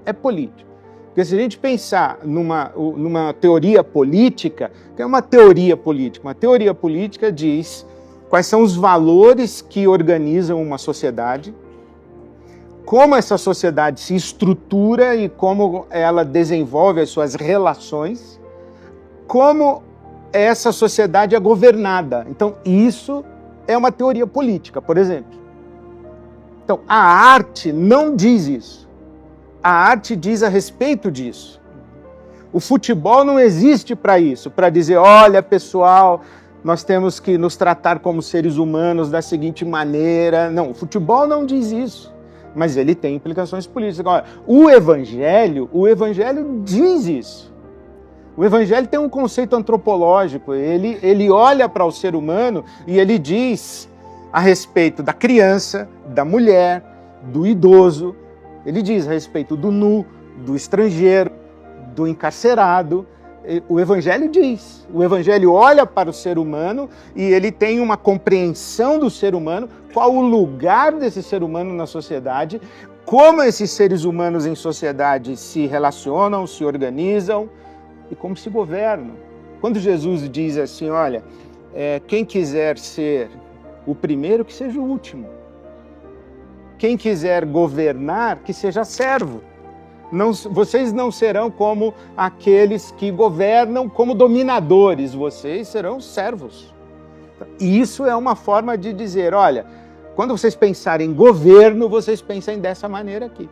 É político. Porque se a gente pensar numa teoria política, que é uma teoria política diz quais são os valores que organizam uma sociedade, como essa sociedade se estrutura e como ela desenvolve as suas relações, como essa sociedade é governada. Então, isso é uma teoria política, por exemplo. Então, a arte não diz isso. A arte diz a respeito disso. O futebol não existe para isso, para dizer, olha, pessoal, nós temos que nos tratar como seres humanos da seguinte maneira. Não, o futebol não diz isso. Mas ele tem implicações políticas. Agora, o Evangelho diz isso. O Evangelho tem um conceito antropológico, ele olha para o ser humano e ele diz a respeito da criança, da mulher, do idoso, ele diz a respeito do nu, do estrangeiro, do encarcerado. O Evangelho diz, o Evangelho olha para o ser humano e ele tem uma compreensão do ser humano, qual o lugar desse ser humano na sociedade, como esses seres humanos em sociedade se relacionam, se organizam e como se governam. Quando Jesus diz assim, olha, quem quiser ser o primeiro, que seja o último. Quem quiser governar, que seja servo. Vocês não serão como aqueles que governam como dominadores, vocês serão servos. E isso é uma forma de dizer, olha, quando vocês pensarem em governo, vocês pensem dessa maneira aqui.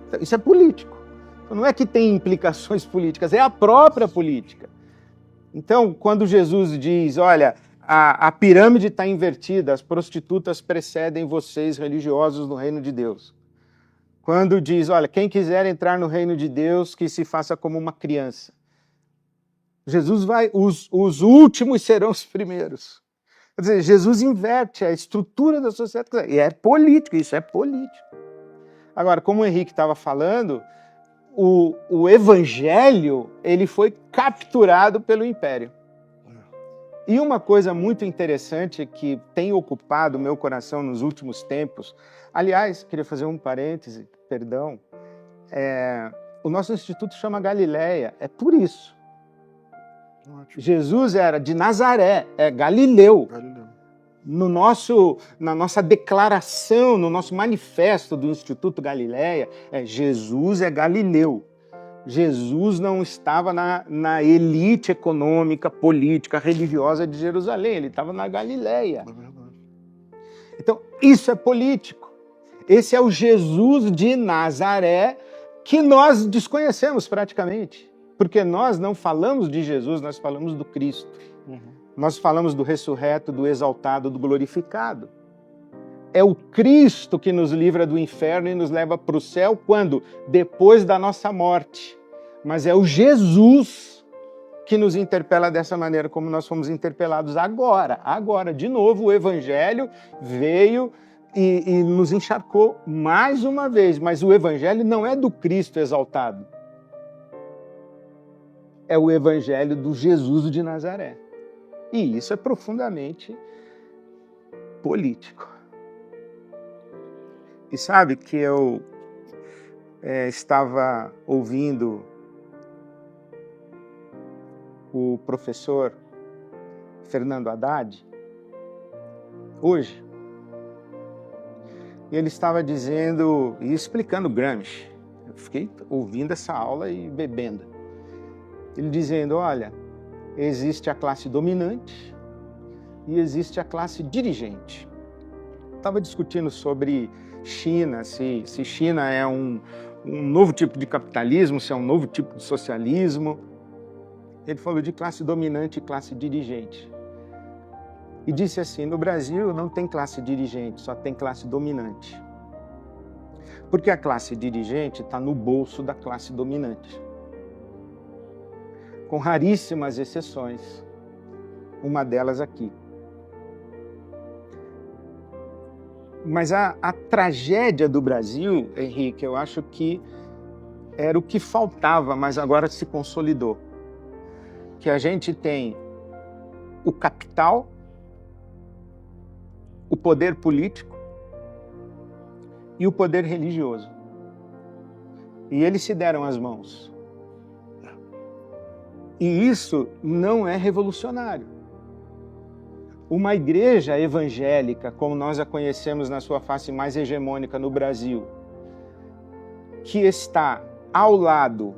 Então, isso é político. Então, não é que tem implicações políticas, é a própria política. Então, quando Jesus diz, olha, a pirâmide está invertida, as prostitutas precedem vocês, religiosos, no reino de Deus. Quando diz, olha, quem quiser entrar no reino de Deus, que se faça como uma criança. Jesus vai, os últimos serão os primeiros. Quer dizer, Jesus inverte a estrutura da sociedade. E é político, isso é político. Agora, como o Henrique estava falando, o Evangelho, ele foi capturado pelo Império. E uma coisa muito interessante que tem ocupado o meu coração nos últimos tempos, aliás, queria fazer um parêntese, perdão, o nosso instituto chama Galileia, é por isso. Ótimo. Jesus era de Nazaré, é Galileu. Na nossa declaração, no nosso manifesto do Instituto Galileia, Jesus é Galileu. Jesus não estava na elite econômica, política, religiosa de Jerusalém, ele estava na Galileia. Então, isso é político. Esse é o Jesus de Nazaré que nós desconhecemos praticamente. Porque nós não falamos de Jesus, nós falamos do Cristo. Nós falamos do ressurreto, do exaltado, do glorificado. É o Cristo que nos livra do inferno e nos leva para o céu quando? Depois da nossa morte. Mas é o Jesus que nos interpela dessa maneira como nós fomos interpelados agora. Agora, de novo, o Evangelho veio e nos encharcou mais uma vez. Mas o Evangelho não é do Cristo exaltado. É o Evangelho do Jesus de Nazaré. E isso é profundamente político. E sabe que eu estava ouvindo o professor Fernando Haddad hoje, e ele estava dizendo e explicando Gramsci. Eu fiquei ouvindo essa aula e bebendo. Ele dizendo, olha, existe a classe dominante e existe a classe dirigente. Estava discutindo sobre China, se China é um novo tipo de capitalismo, se é um novo tipo de socialismo. Ele falou de classe dominante e classe dirigente. E disse assim, no Brasil não tem classe dirigente, só tem classe dominante. Porque a classe dirigente está no bolso da classe dominante. Com raríssimas exceções. Uma delas aqui. Mas a tragédia do Brasil, Henrique, eu acho que era o que faltava, mas agora se consolidou. Que a gente tem o capital, o poder político e o poder religioso. E eles se deram as mãos. E isso não é revolucionário. Uma igreja evangélica, como nós a conhecemos na sua face mais hegemônica no Brasil, que está ao lado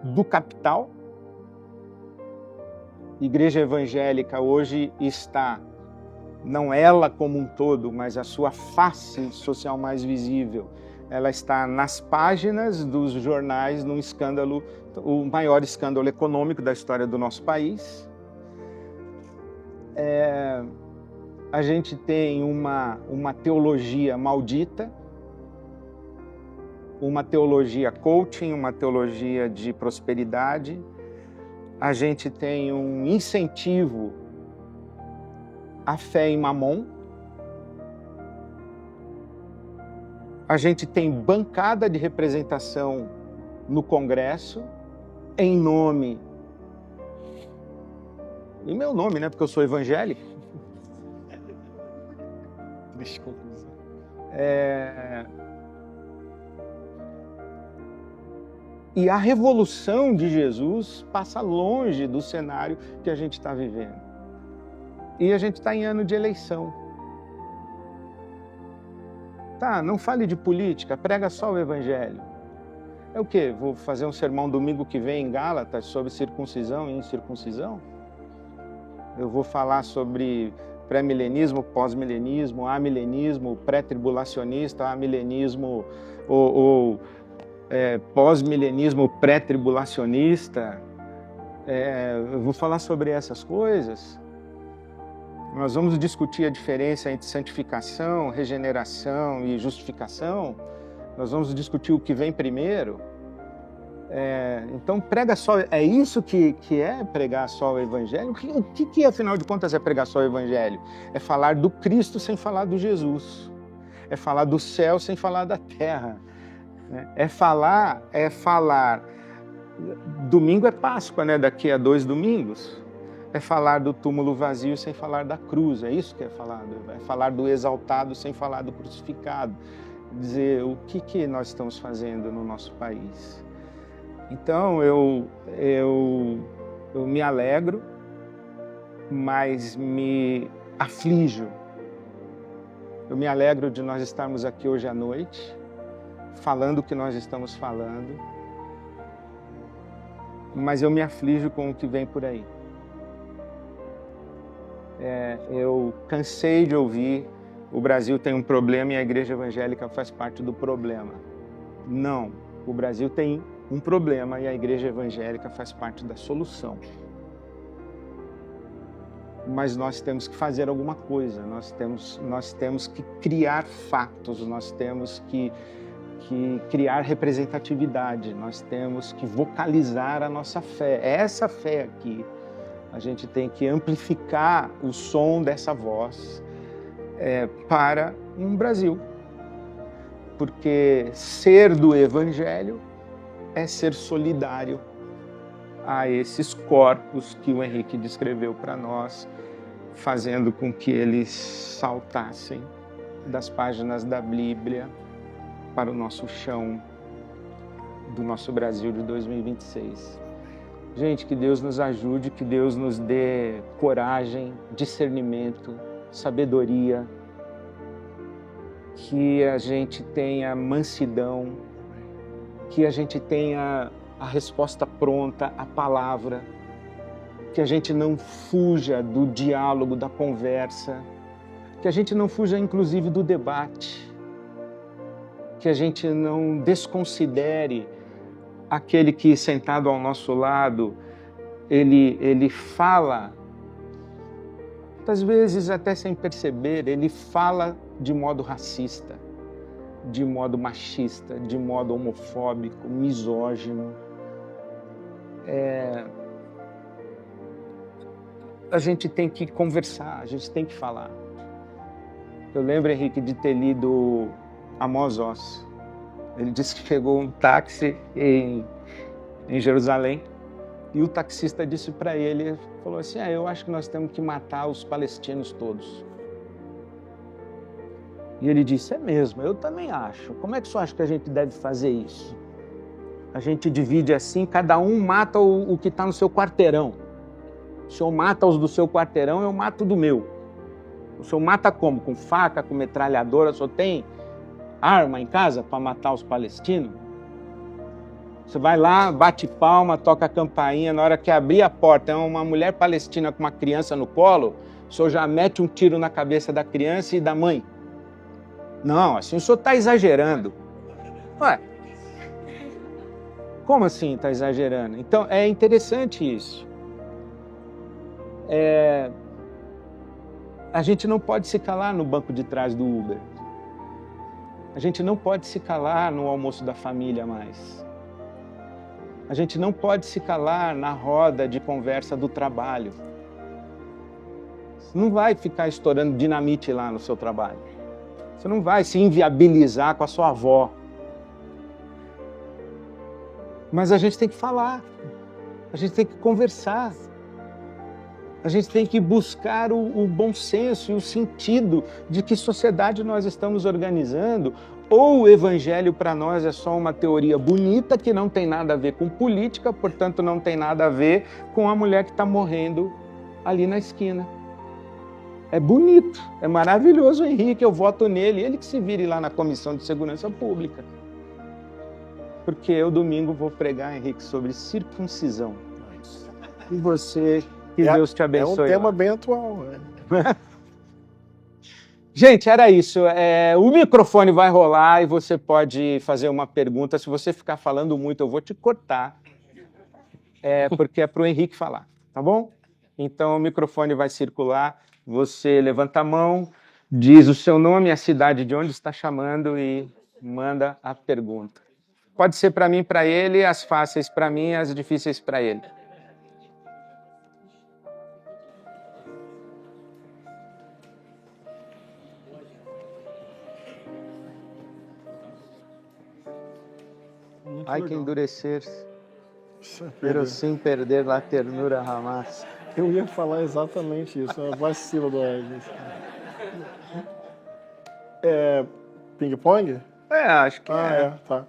do capital, igreja evangélica hoje está, não ela como um todo, mas a sua face social mais visível, ela está nas páginas dos jornais num escândalo, o maior escândalo econômico da história do nosso país. A gente tem uma teologia maldita, uma teologia coaching, uma teologia de prosperidade. A gente tem um incentivo à fé em Mamon. A gente tem bancada de representação no Congresso, em nome... Em meu nome, né? Porque eu sou evangélico. Triste conclusão. E a revolução de Jesus passa longe do cenário que a gente está vivendo. E a gente está em ano de eleição. Tá, não fale de política, prega só o evangelho. É o quê? Vou fazer um sermão domingo que vem em Gálatas sobre circuncisão e incircuncisão? Eu vou falar sobre pré-milenismo, pós-milenismo, amilenismo, pré-tribulacionista, amilenismo ou pós-milenismo pré-tribulacionista. Eu vou falar sobre essas coisas. Nós vamos discutir a diferença entre santificação, regeneração e justificação. Nós vamos discutir o que vem primeiro. Então prega só, é isso que é pregar só o evangelho? O que afinal de contas é pregar só o evangelho? É falar do Cristo sem falar do Jesus. É falar do céu sem falar da terra. É falar, domingo é Páscoa, né? Daqui a 2 domingos. É falar do túmulo vazio sem falar da cruz, é isso que é falado. É falar do exaltado sem falar do crucificado. Dizer o que nós estamos fazendo no nosso país. Então eu me alegro, mas me aflijo. Eu me alegro de nós estarmos aqui hoje à noite, falando o que nós estamos falando, mas eu me aflijo com o que vem por aí. Eu cansei de ouvir o Brasil tem um problema e a igreja evangélica faz parte do problema. Não, o Brasil tem um problema e a igreja evangélica faz parte da solução. Mas nós temos que fazer alguma coisa, nós temos que criar fatos, nós temos que criar representatividade, nós temos que vocalizar a nossa fé. É essa fé aqui. A gente tem que amplificar o som dessa voz para um Brasil. Porque ser do Evangelho é ser solidário a esses corpos que o Henrique descreveu para nós, fazendo com que eles saltassem das páginas da Bíblia para o nosso chão do nosso Brasil de 2026. Gente, que Deus nos ajude, que Deus nos dê coragem, discernimento, sabedoria, que a gente tenha mansidão, que a gente tenha a resposta pronta, a palavra, que a gente não fuja do diálogo, da conversa, que a gente não fuja inclusive do debate, que a gente não desconsidere aquele que sentado ao nosso lado, ele fala, às vezes até sem perceber, ele fala de modo racista, de modo machista, de modo homofóbico, misógino. A gente tem que conversar, a gente tem que falar. Eu lembro, Henrique, de ter lido Amos Oz. Ele disse que chegou um táxi em Jerusalém e o taxista disse para ele, falou assim, eu acho que nós temos que matar os palestinos todos. E ele disse, é mesmo, eu também acho. Como é que o senhor acha que a gente deve fazer isso? A gente divide assim, cada um mata o que está no seu quarteirão. O senhor mata os do seu quarteirão, eu mato do meu. O senhor mata como? Com faca, com metralhadora? O senhor tem arma em casa para matar os palestinos? Você vai lá, bate palma, toca a campainha, na hora que abrir a porta, é uma mulher palestina com uma criança no colo, o senhor já mete um tiro na cabeça da criança e da mãe. Não, assim o senhor está exagerando. Ué, como assim está exagerando? Então, é interessante isso. A gente não pode se calar no banco de trás do Uber. A gente não pode se calar no almoço da família mais. A gente não pode se calar na roda de conversa do trabalho. Você não vai ficar estourando dinamite lá no seu trabalho. Você não vai se inviabilizar com a sua avó. Mas a gente tem que falar. A gente tem que conversar. A gente tem que buscar o bom senso e o sentido de que sociedade nós estamos organizando. Ou o evangelho para nós é só uma teoria bonita que não tem nada a ver com política, portanto não tem nada a ver com a mulher que está morrendo ali na esquina. É bonito, é maravilhoso o Henrique, eu voto nele, ele que se vire lá na Comissão de Segurança Pública. Porque eu domingo vou pregar, Henrique, sobre circuncisão. E você, que Deus te abençoe. É um tema bem atual. Gente, era isso. O microfone vai rolar e você pode fazer uma pergunta. Se você ficar falando muito, eu vou te cortar. Porque é para o Henrique falar, tá bom? Então o microfone vai circular. Você levanta a mão, diz o seu nome, a cidade de onde está chamando e manda a pergunta. Pode ser para mim, para ele, as fáceis para mim, as difíceis para ele. Ai, que endurecer, pero sem perder a ternura jamás. Eu ia falar exatamente isso, é uma vacila do Edson. Ping-pong? Acho que tá.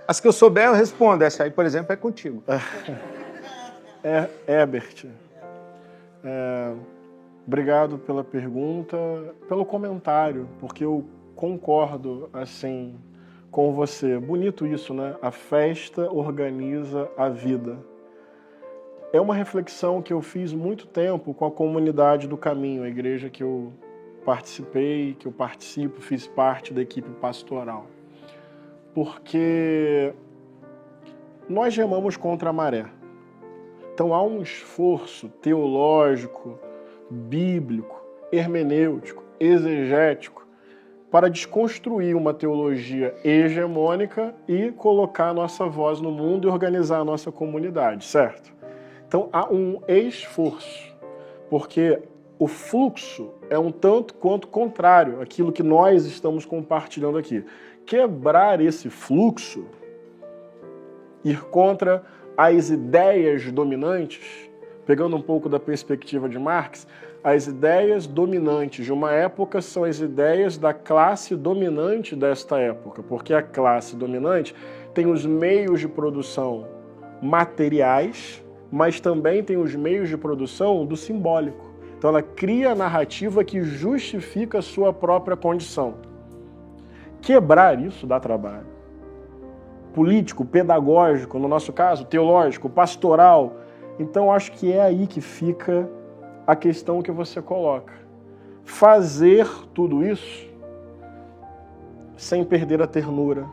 As que eu souber, eu respondo. Essa aí, por exemplo, é contigo. Herbert, obrigado pela pergunta, pelo comentário, porque eu concordo, assim, com você. Bonito isso, né? A festa organiza a vida. É uma reflexão que eu fiz muito tempo com a comunidade do caminho, a igreja que eu participei, que eu participo, fiz parte da equipe pastoral. Porque nós remamos contra a maré. Então há um esforço teológico, bíblico, hermenêutico, exegético, para desconstruir uma teologia hegemônica e colocar a nossa voz no mundo e organizar a nossa comunidade, certo? Então há um esforço, porque o fluxo é um tanto quanto contrário àquilo que nós estamos compartilhando aqui. Quebrar esse fluxo, ir contra as ideias dominantes, pegando um pouco da perspectiva de Marx, as ideias dominantes de uma época são as ideias da classe dominante desta época, porque a classe dominante tem os meios de produção materiais, mas também tem os meios de produção do simbólico. Então ela cria a narrativa que justifica a sua própria condição. Quebrar isso dá trabalho. Político, pedagógico, no nosso caso, teológico, pastoral. Então acho que é aí que fica a questão que você coloca. Fazer tudo isso sem perder a ternura.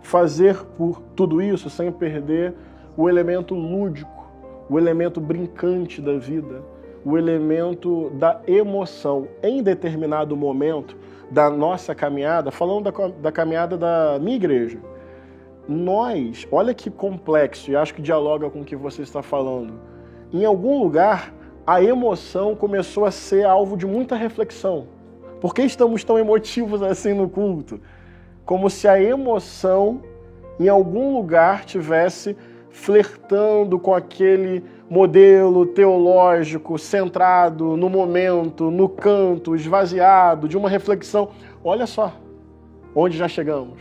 Fazer por tudo isso sem perder o elemento lúdico, o elemento brincante da vida, o elemento da emoção. Em determinado momento da nossa caminhada, falando da caminhada da minha igreja, nós, olha que complexo, e acho que dialoga com o que você está falando, em algum lugar a emoção começou a ser alvo de muita reflexão. Por que estamos tão emotivos assim no culto? Como se a emoção em algum lugar tivesse flertando com aquele modelo teológico centrado no momento, no canto, esvaziado, de uma reflexão. Olha só onde já chegamos.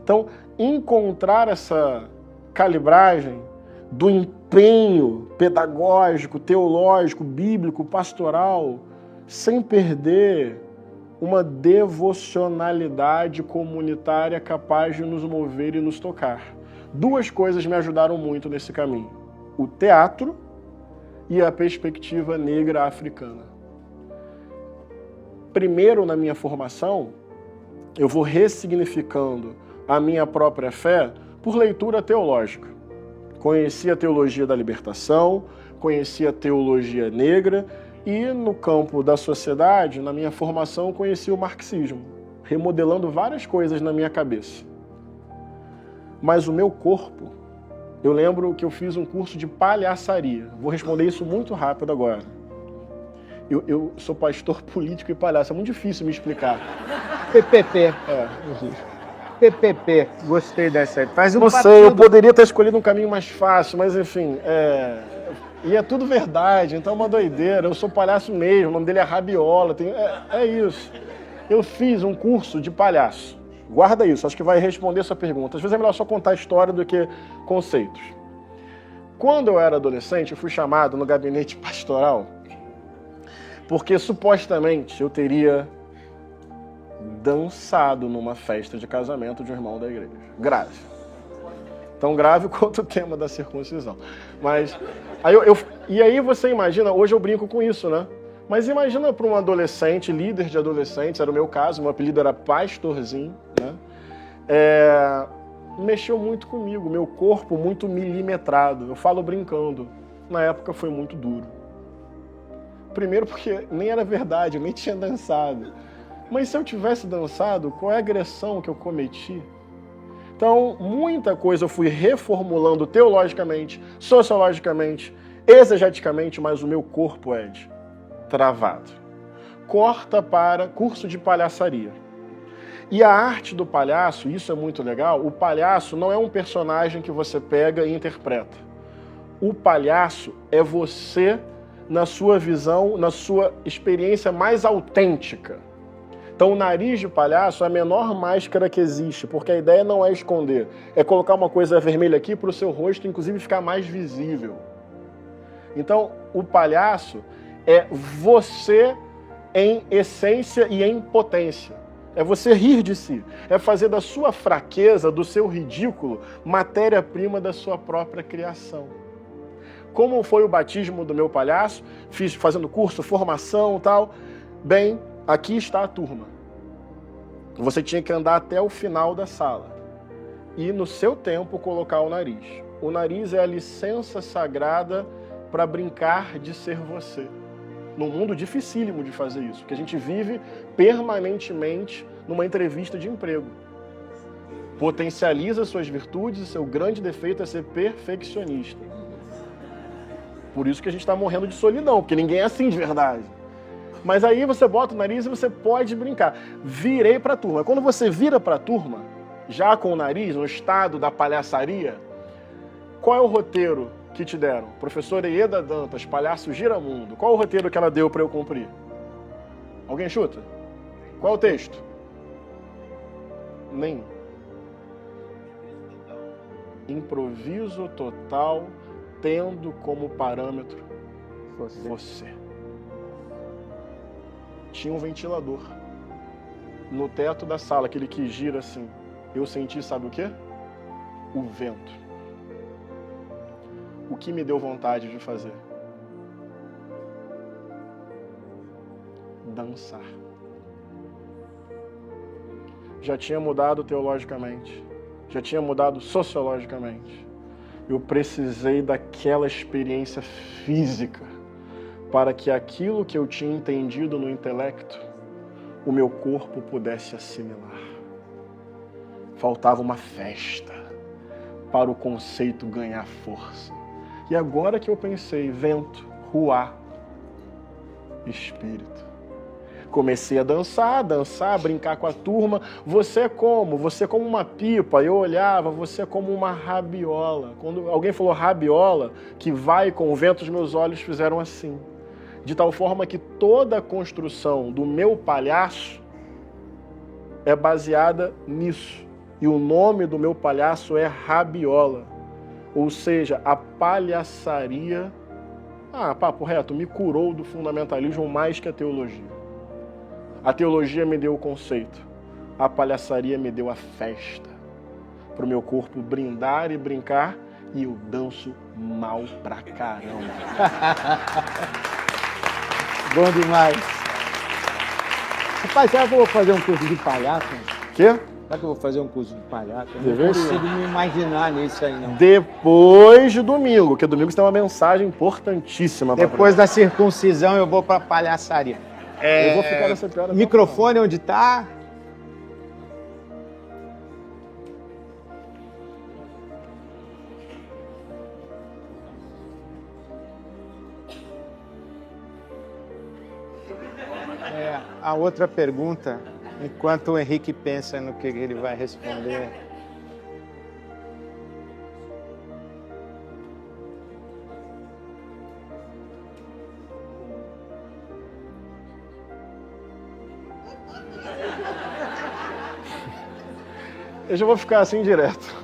Então, encontrar essa calibragem do empenho pedagógico, teológico, bíblico, pastoral, sem perder uma devocionalidade comunitária capaz de nos mover e nos tocar. Duas coisas me ajudaram muito nesse caminho: o teatro e a perspectiva negra africana. Primeiro, na minha formação, eu vou ressignificando a minha própria fé por leitura teológica. Conheci a teologia da libertação, conheci a teologia negra e no campo da sociedade, na minha formação, conheci o marxismo, remodelando várias coisas na minha cabeça. Mas o meu corpo, eu lembro que eu fiz um curso de palhaçaria. Vou responder isso muito rápido agora. Eu sou pastor político e palhaço, é muito difícil me explicar. PPP. PPP, gostei dessa. Faz um Não sei, eu poderia ter escolhido um caminho mais fácil, mas enfim, e é tudo verdade, então é uma doideira. Eu sou palhaço mesmo, o nome dele é Rabiola, é isso. Eu fiz um curso de palhaço. Guarda isso, acho que vai responder essa pergunta. Às vezes é melhor só contar a história do que conceitos. Quando eu era adolescente, eu fui chamado no gabinete pastoral porque supostamente eu teria dançado numa festa de casamento de um irmão da igreja. Grave. Tão grave quanto o tema da circuncisão. Mas e aí você imagina, hoje eu brinco com isso, né? Mas imagina para um adolescente, líder de adolescentes, era o meu caso, meu apelido era Pastorzinho, né? Mexeu muito comigo, meu corpo muito milimetrado. Eu falo brincando. Na época foi muito duro. Primeiro porque nem era verdade, eu nem tinha dançado. Mas se eu tivesse dançado, qual é a agressão que eu cometi? Então, muita coisa eu fui reformulando teologicamente, sociologicamente, exegeticamente, mas o meu corpo, Ed, travado. Corta para curso de palhaçaria. E a arte do palhaço, isso é muito legal, o palhaço não é um personagem que você pega e interpreta. O palhaço é você na sua visão, na sua experiência mais autêntica. Então o nariz de palhaço é a menor máscara que existe, porque a ideia não é esconder, é colocar uma coisa vermelha aqui para o seu rosto, inclusive, ficar mais visível. Então o palhaço é você em essência e em potência. É você rir de si, é fazer da sua fraqueza, do seu ridículo, matéria-prima da sua própria criação. Como foi o batismo do meu palhaço? Fiz fazendo curso, formação e tal. Bem, Aqui está a turma. Você tinha que andar até o final da sala e, no seu tempo, colocar o nariz. O nariz é a licença sagrada para brincar de ser você. Num mundo dificílimo de fazer isso, porque a gente vive permanentemente numa entrevista de emprego. Potencializa suas virtudes e seu grande defeito é ser perfeccionista. Por isso que a gente está morrendo de solidão, porque ninguém é assim de verdade. Mas aí você bota o nariz e você pode brincar. Virei para a turma. Quando você vira para a turma, já com o nariz, no estado da palhaçaria, qual é o roteiro que te deram? Professora Ieda Dantas, Palhaço Giramundo. Qual é o roteiro que ela deu para eu cumprir? Alguém chuta? Qual é o texto? Nem. Improviso total, tendo como parâmetro você. Tinha um ventilador no teto da sala, aquele que gira assim. Eu senti, sabe o quê? O vento. O que me deu vontade de fazer? Dançar. Já tinha mudado teologicamente, já tinha mudado sociologicamente. Eu precisei daquela experiência física para que aquilo que eu tinha entendido no intelecto, o meu corpo pudesse assimilar. Faltava uma festa para o conceito ganhar força. E agora que eu pensei, vento, ruá, espírito. Comecei a dançar, brincar com a turma. Você é como? Você é como uma pipa. Eu olhava, você é como uma rabiola. Quando alguém falou rabiola, que vai com o vento, os meus olhos fizeram assim. De tal forma que toda a construção do meu palhaço é baseada nisso. E o nome do meu palhaço é Rabiola. Ou seja, a palhaçaria, papo reto, me curou do fundamentalismo mais que a teologia. A teologia me deu o conceito. A palhaçaria me deu a festa. Para o meu corpo brindar e brincar, e eu danço mal pra caramba. Bom demais. Rapaz, será que eu vou fazer um curso de palhaço? Quê? Será que eu vou fazer um curso de palhaço? Eu não consigo me imaginar nisso aí, não. Depois de domingo, porque domingo tem uma mensagem importantíssima. Depois da circuncisão eu vou pra palhaçaria. Eu vou ficar nessa piada. Microfone onde tá? A outra pergunta, enquanto o Henrique pensa no que ele vai responder. Eu já vou ficar assim direto.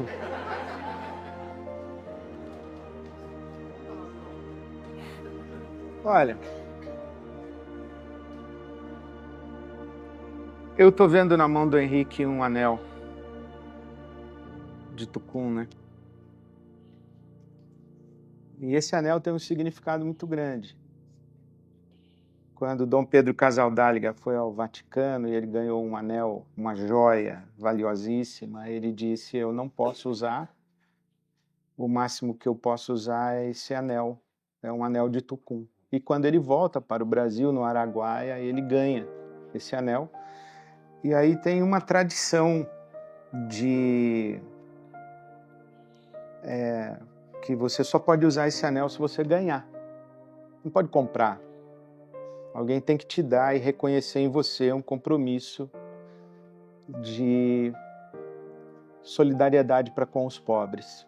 Olha, eu tô vendo na mão do Henrique um anel de Tucum, né? E esse anel tem um significado muito grande. Quando Dom Pedro Casaldáliga foi ao Vaticano e ele ganhou um anel, uma joia valiosíssima, ele disse: eu não posso usar, o máximo que eu posso usar é esse anel, é um anel de Tucum. E quando ele volta para o Brasil, no Araguaia, ele ganha esse anel. E aí tem uma tradição de que você só pode usar esse anel se você ganhar. Não pode comprar. Alguém tem que te dar e reconhecer em você um compromisso de solidariedade para com os pobres.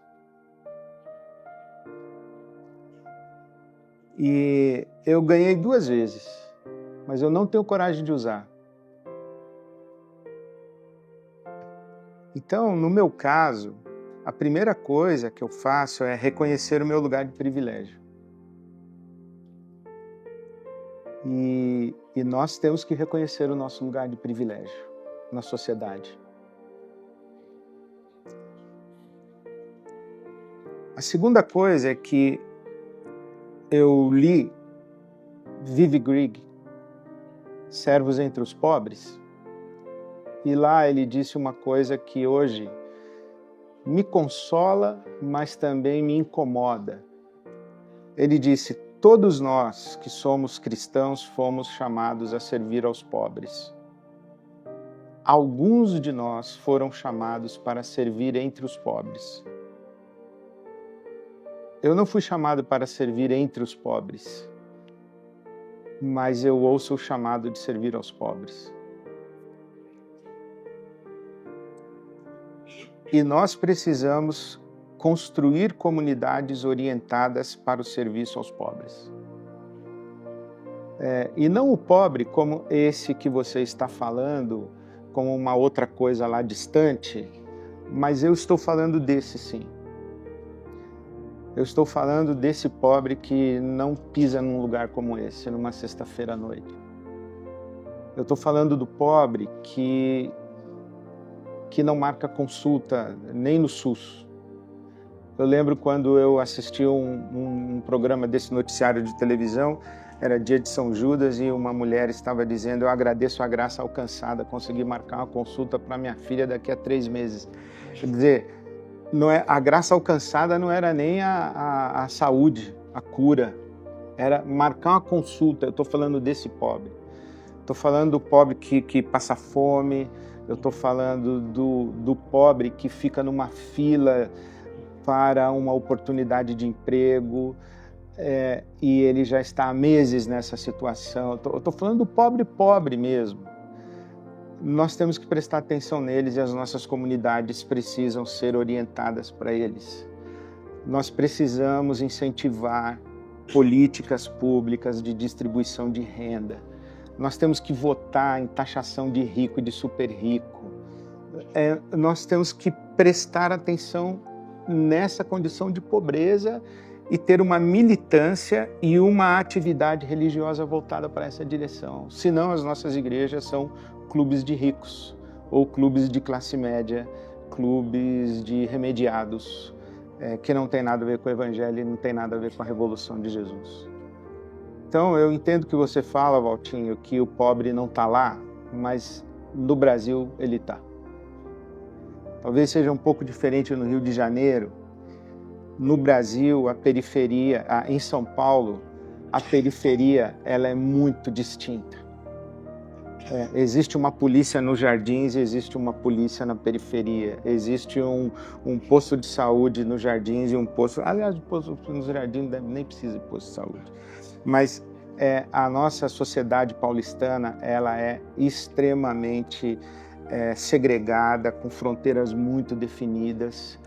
E eu ganhei 2 vezes, mas eu não tenho coragem de usar. Então, no meu caso, a primeira coisa que eu faço é reconhecer o meu lugar de privilégio. E nós temos que reconhecer o nosso lugar de privilégio na sociedade. A segunda coisa é que eu li Vivi Grieg servos entre os pobres. E lá ele disse uma coisa que hoje me consola, mas também me incomoda. Ele disse: todos nós que somos cristãos fomos chamados a servir aos pobres. Alguns de nós foram chamados para servir entre os pobres. Eu não fui chamado para servir entre os pobres, mas eu ouço o chamado de servir aos pobres. E nós precisamos construir comunidades orientadas para o serviço aos pobres. E não o pobre como esse que você está falando, como uma outra coisa lá distante, mas eu estou falando desse sim. Eu estou falando desse pobre que não pisa num lugar como esse, numa sexta-feira à noite. Eu estou falando do pobre que não marca consulta nem no SUS. Eu lembro quando eu assisti um programa desse noticiário de televisão, era dia de São Judas e uma mulher estava dizendo: eu agradeço a graça alcançada, consegui marcar uma consulta para minha filha daqui a 3 meses. Quer dizer, a graça alcançada não era nem a saúde, a cura, era marcar uma consulta. Eu estou falando desse pobre. Estou falando do pobre que passa fome, eu estou falando do pobre que fica numa fila para uma oportunidade de emprego, e ele já está há meses nessa situação. Eu estou falando do pobre mesmo. Nós temos que prestar atenção neles e as nossas comunidades precisam ser orientadas para eles. Nós precisamos incentivar políticas públicas de distribuição de renda. Nós temos que votar em taxação de rico e de super rico. Nós temos que prestar atenção nessa condição de pobreza e ter uma militância e uma atividade religiosa voltada para essa direção. Senão as nossas igrejas são clubes de ricos ou clubes de classe média, clubes de remediados, que não tem nada a ver com o Evangelho e não tem nada a ver com a revolução de Jesus. Então eu entendo que você fala, Valtinho, que o pobre não está lá, mas no Brasil ele está. Talvez seja um pouco diferente no Rio de Janeiro. No Brasil, a periferia, em São Paulo, a periferia ela é muito distinta. Existe uma polícia nos Jardins e existe uma polícia na periferia. Existe um posto de saúde nos Jardins e um posto... Aliás, o posto nos Jardins nem precisa de posto de saúde. Mas a nossa sociedade paulistana ela é extremamente segregada, com fronteiras muito definidas.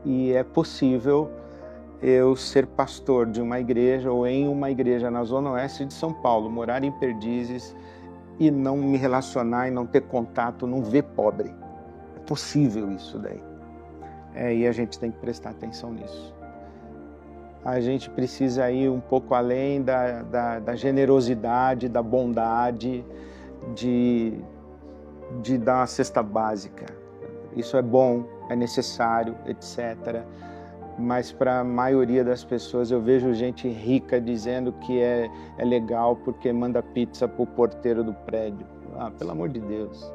E é possível eu ser pastor de uma igreja ou em uma igreja na Zona Oeste de São Paulo, morar em Perdizes e não me relacionar e não ter contato, não ver pobre. É possível isso daí. E a gente tem que prestar atenção nisso. A gente precisa ir um pouco além da generosidade, da bondade, de dar uma cesta básica. Isso é bom, é necessário, etc. Mas para a maioria das pessoas eu vejo gente rica dizendo que é legal porque manda pizza para o porteiro do prédio. Pelo amor de Deus.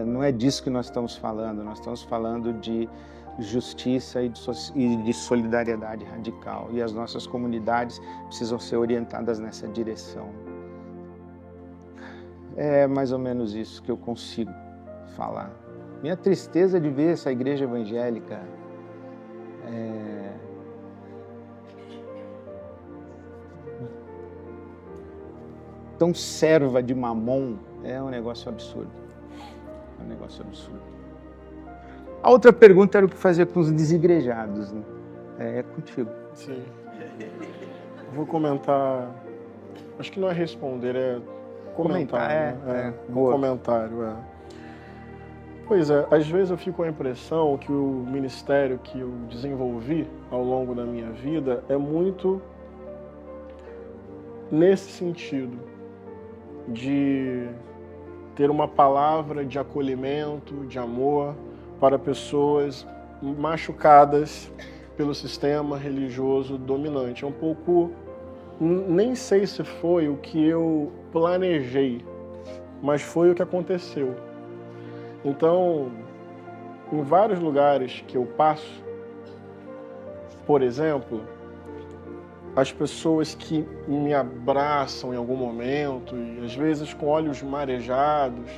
Não é disso que nós estamos falando de justiça e de solidariedade radical. E as nossas comunidades precisam ser orientadas nessa direção. É mais ou menos isso que eu consigo falar. Minha tristeza de ver essa igreja evangélica tão serva de mamon, é um negócio absurdo. É um negócio absurdo. A outra pergunta era o que fazer com os desigrejados, né? É contigo. Sim. Vou comentar, acho que não é responder, é comentar. Um comentário, Pois é, às vezes eu fico com a impressão que o ministério que eu desenvolvi ao longo da minha vida é muito nesse sentido, de ter uma palavra de acolhimento, de amor para pessoas machucadas pelo sistema religioso dominante. É um pouco Nem sei se foi o que eu planejei, mas foi o que aconteceu. Então, em vários lugares que eu passo, por exemplo, as pessoas que me abraçam em algum momento, e às vezes com olhos marejados,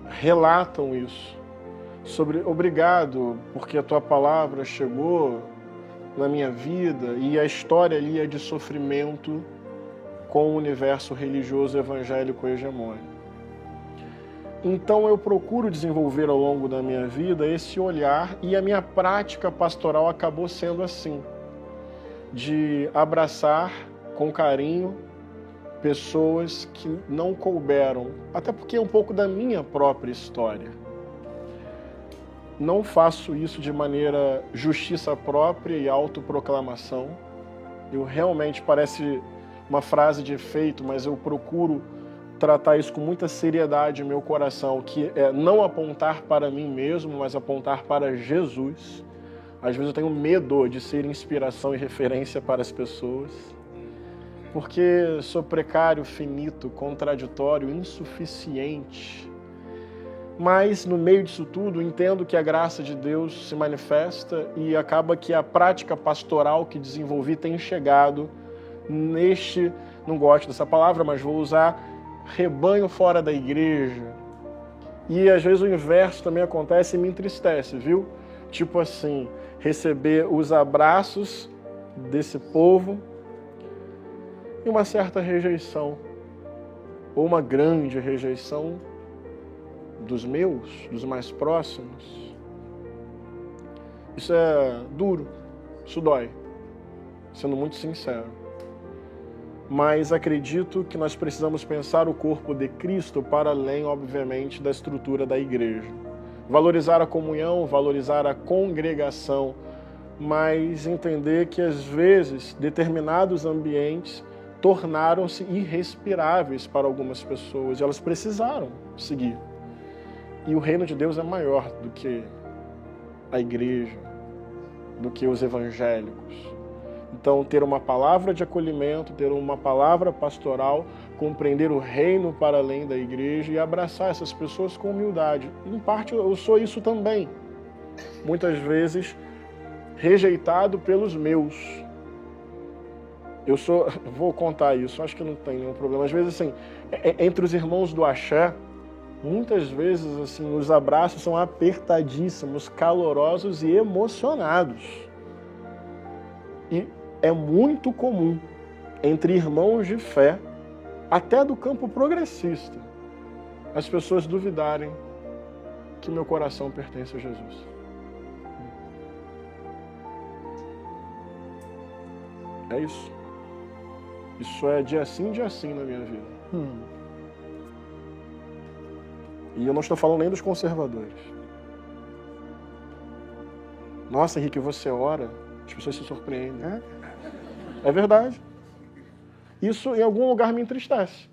relatam isso. Sobre obrigado, porque a tua palavra chegou na minha vida, e a história ali é de sofrimento com o universo religioso evangélico hegemônico. Então eu procuro desenvolver ao longo da minha vida esse olhar, e a minha prática pastoral acabou sendo assim, de abraçar com carinho pessoas que não couberam, até porque é um pouco da minha própria história. Não faço isso de maneira justiça própria e autoproclamação. Eu realmente, parece uma frase de efeito, mas eu procuro tratar isso com muita seriedade em meu coração, que é não apontar para mim mesmo, mas apontar para Jesus. Às vezes eu tenho medo de ser inspiração e referência para as pessoas, porque sou precário, finito, contraditório, insuficiente. Mas, no meio disso tudo, entendo que a graça de Deus se manifesta e acaba que a prática pastoral que desenvolvi tem chegado neste, não gosto dessa palavra, mas vou usar, rebanho fora da igreja. E às vezes o inverso também acontece e me entristece, viu? Tipo assim, receber os abraços desse povo e uma certa rejeição, ou uma grande rejeição dos meus, dos mais próximos. Isso é duro, isso dói, sendo muito sincero. Mas acredito que nós precisamos pensar o corpo de Cristo para além, obviamente, da estrutura da igreja. Valorizar a comunhão, valorizar a congregação, mas entender que às vezes determinados ambientes tornaram-se irrespiráveis para algumas pessoas e elas precisaram seguir. E o reino de Deus é maior do que a igreja, do que os evangélicos. Então, ter uma palavra de acolhimento, ter uma palavra pastoral, compreender o reino para além da igreja e abraçar essas pessoas com humildade. Em parte, eu sou isso também. Muitas vezes, rejeitado pelos meus. Vou contar isso, acho que não tem nenhum problema. Às vezes, assim, entre os irmãos do axé, muitas vezes, assim, os abraços são apertadíssimos, calorosos e emocionados. E é muito comum entre irmãos de fé, até do campo progressista, as pessoas duvidarem que meu coração pertence a Jesus. É isso. Isso é dia sim na minha vida. E eu não estou falando nem dos conservadores. Nossa, Henrique, você ora, as pessoas se surpreendem. É verdade. Isso em algum lugar me entristece.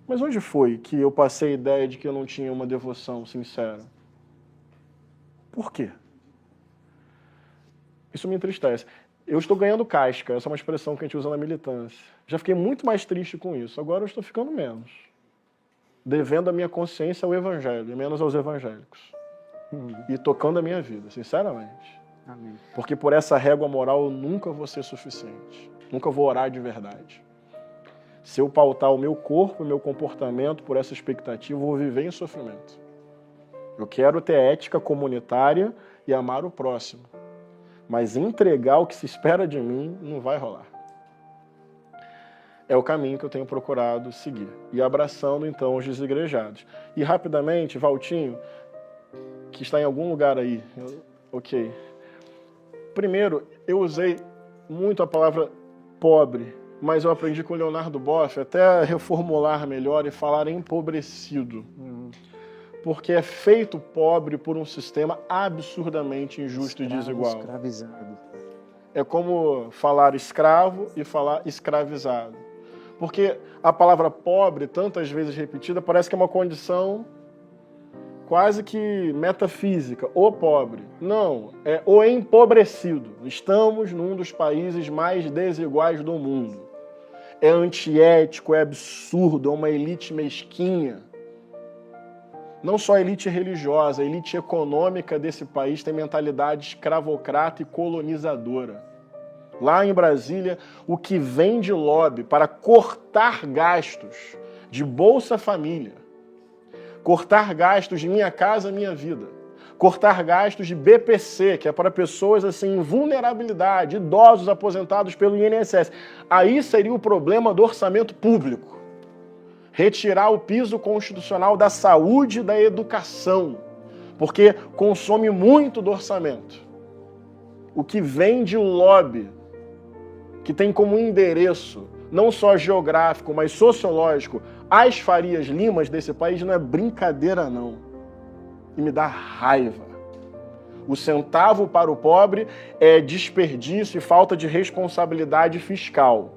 Mas onde foi que eu passei a ideia de que eu não tinha uma devoção sincera? Por quê? Isso me entristece. Eu estou ganhando casca, essa é uma expressão que a gente usa na militância. Já fiquei muito mais triste com isso, agora eu estou ficando menos. Devendo a minha consciência ao evangelho, e menos aos evangélicos. E tocando a minha vida, sinceramente. Amém. Porque por essa régua moral eu nunca vou ser suficiente. Nunca vou orar de verdade. Se eu pautar o meu corpo e meu comportamento por essa expectativa, eu vou viver em sofrimento. Eu quero ter ética comunitária e amar o próximo. Mas entregar o que se espera de mim não vai rolar. É o caminho que eu tenho procurado seguir. E abraçando, então, os desigrejados. E, rapidamente, Valtinho, que está em algum lugar aí. Ok. Primeiro, eu usei muito a palavra pobre, mas eu aprendi com o Leonardo Boff até reformular melhor e falar empobrecido. Porque é feito pobre por um sistema absurdamente injusto e desigual. Escravizado. É como falar escravo e falar escravizado. Porque a palavra pobre, tantas vezes repetida, parece que é uma condição quase que metafísica, o pobre. Não, é o empobrecido. Estamos num dos países mais desiguais do mundo. é antiético, é absurdo, é uma elite mesquinha. Não só a elite religiosa, a elite econômica desse país tem mentalidade escravocrata e colonizadora. Lá em Brasília, o que vem de lobby para cortar gastos de Bolsa Família, cortar gastos de Minha Casa Minha Vida, cortar gastos de BPC, que é para pessoas assim, em vulnerabilidade, idosos aposentados pelo INSS. Aí seria o problema do orçamento público. Retirar o piso constitucional da saúde e da educação, porque consome muito do orçamento. O que vem de lobby, que tem como endereço, não só geográfico, mas sociológico, as Farias Limas desse país, não é brincadeira não. E me dá raiva. O centavo para o pobre é desperdício e falta de responsabilidade fiscal.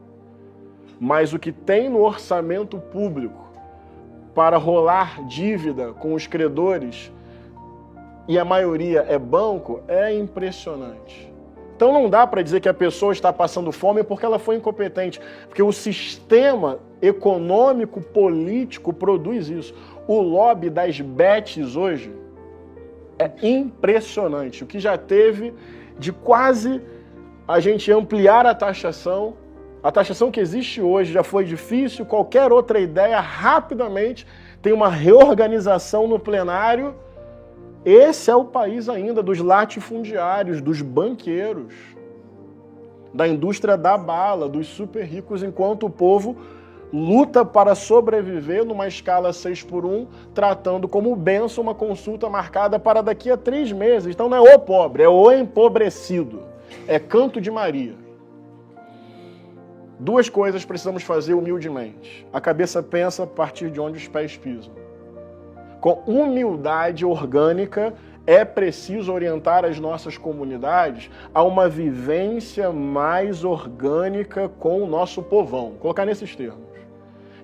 Mas o que tem no orçamento público para rolar dívida com os credores, e a maioria é banco, é impressionante. Então não dá para dizer que a pessoa está passando fome porque ela foi incompetente, porque o sistema econômico, político produz isso. O lobby das bets hoje é impressionante. O que já teve de quase a gente ampliar a taxação que existe hoje já foi difícil, qualquer outra ideia rapidamente tem uma reorganização no plenário. Esse é o país ainda dos latifundiários, dos banqueiros, da indústria da bala, dos super ricos, enquanto o povo luta para sobreviver numa escala 6x1, tratando como bênção uma consulta marcada para daqui a 3 meses. Então não é o pobre, é o empobrecido. É Canto de Maria. 2 coisas precisamos fazer humildemente. A cabeça pensa a partir de onde os pés pisam. Com humildade orgânica, é preciso orientar as nossas comunidades a uma vivência mais orgânica com o nosso povão. Vou colocar nesses termos.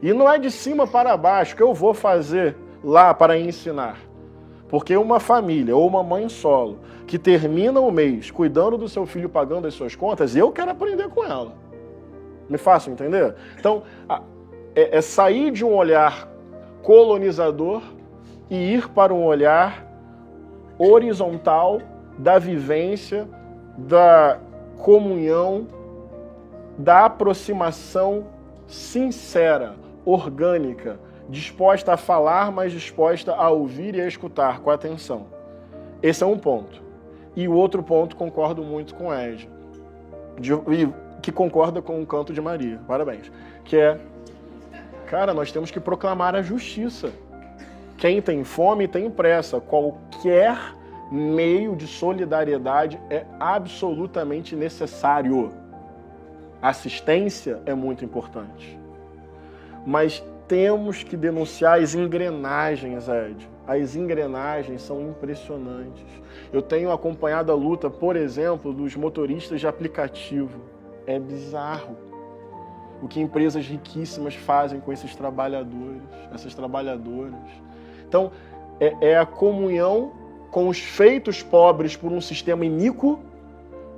E não é de cima para baixo que eu vou fazer lá para ensinar. Porque uma família ou uma mãe solo que termina o mês cuidando do seu filho, pagando as suas contas, eu quero aprender com ela. Me façam entender? Então, é sair de um olhar colonizador e ir para um olhar horizontal da vivência, da comunhão, da aproximação sincera, orgânica, disposta a falar, mas disposta a ouvir e a escutar com atenção. Esse é um ponto. E o outro ponto, concordo muito com o Ed, que concorda com o Canto de Maria, parabéns, que é, cara, nós temos que proclamar a justiça. Quem tem fome tem pressa. Qualquer meio de solidariedade é absolutamente necessário. Assistência é muito importante. Mas temos que denunciar as engrenagens, Ed. As engrenagens são impressionantes. Eu tenho acompanhado a luta, por exemplo, dos motoristas de aplicativo. É bizarro o que empresas riquíssimas fazem com esses trabalhadores, essas trabalhadoras. Então, é a comunhão com os feitos pobres por um sistema iníquo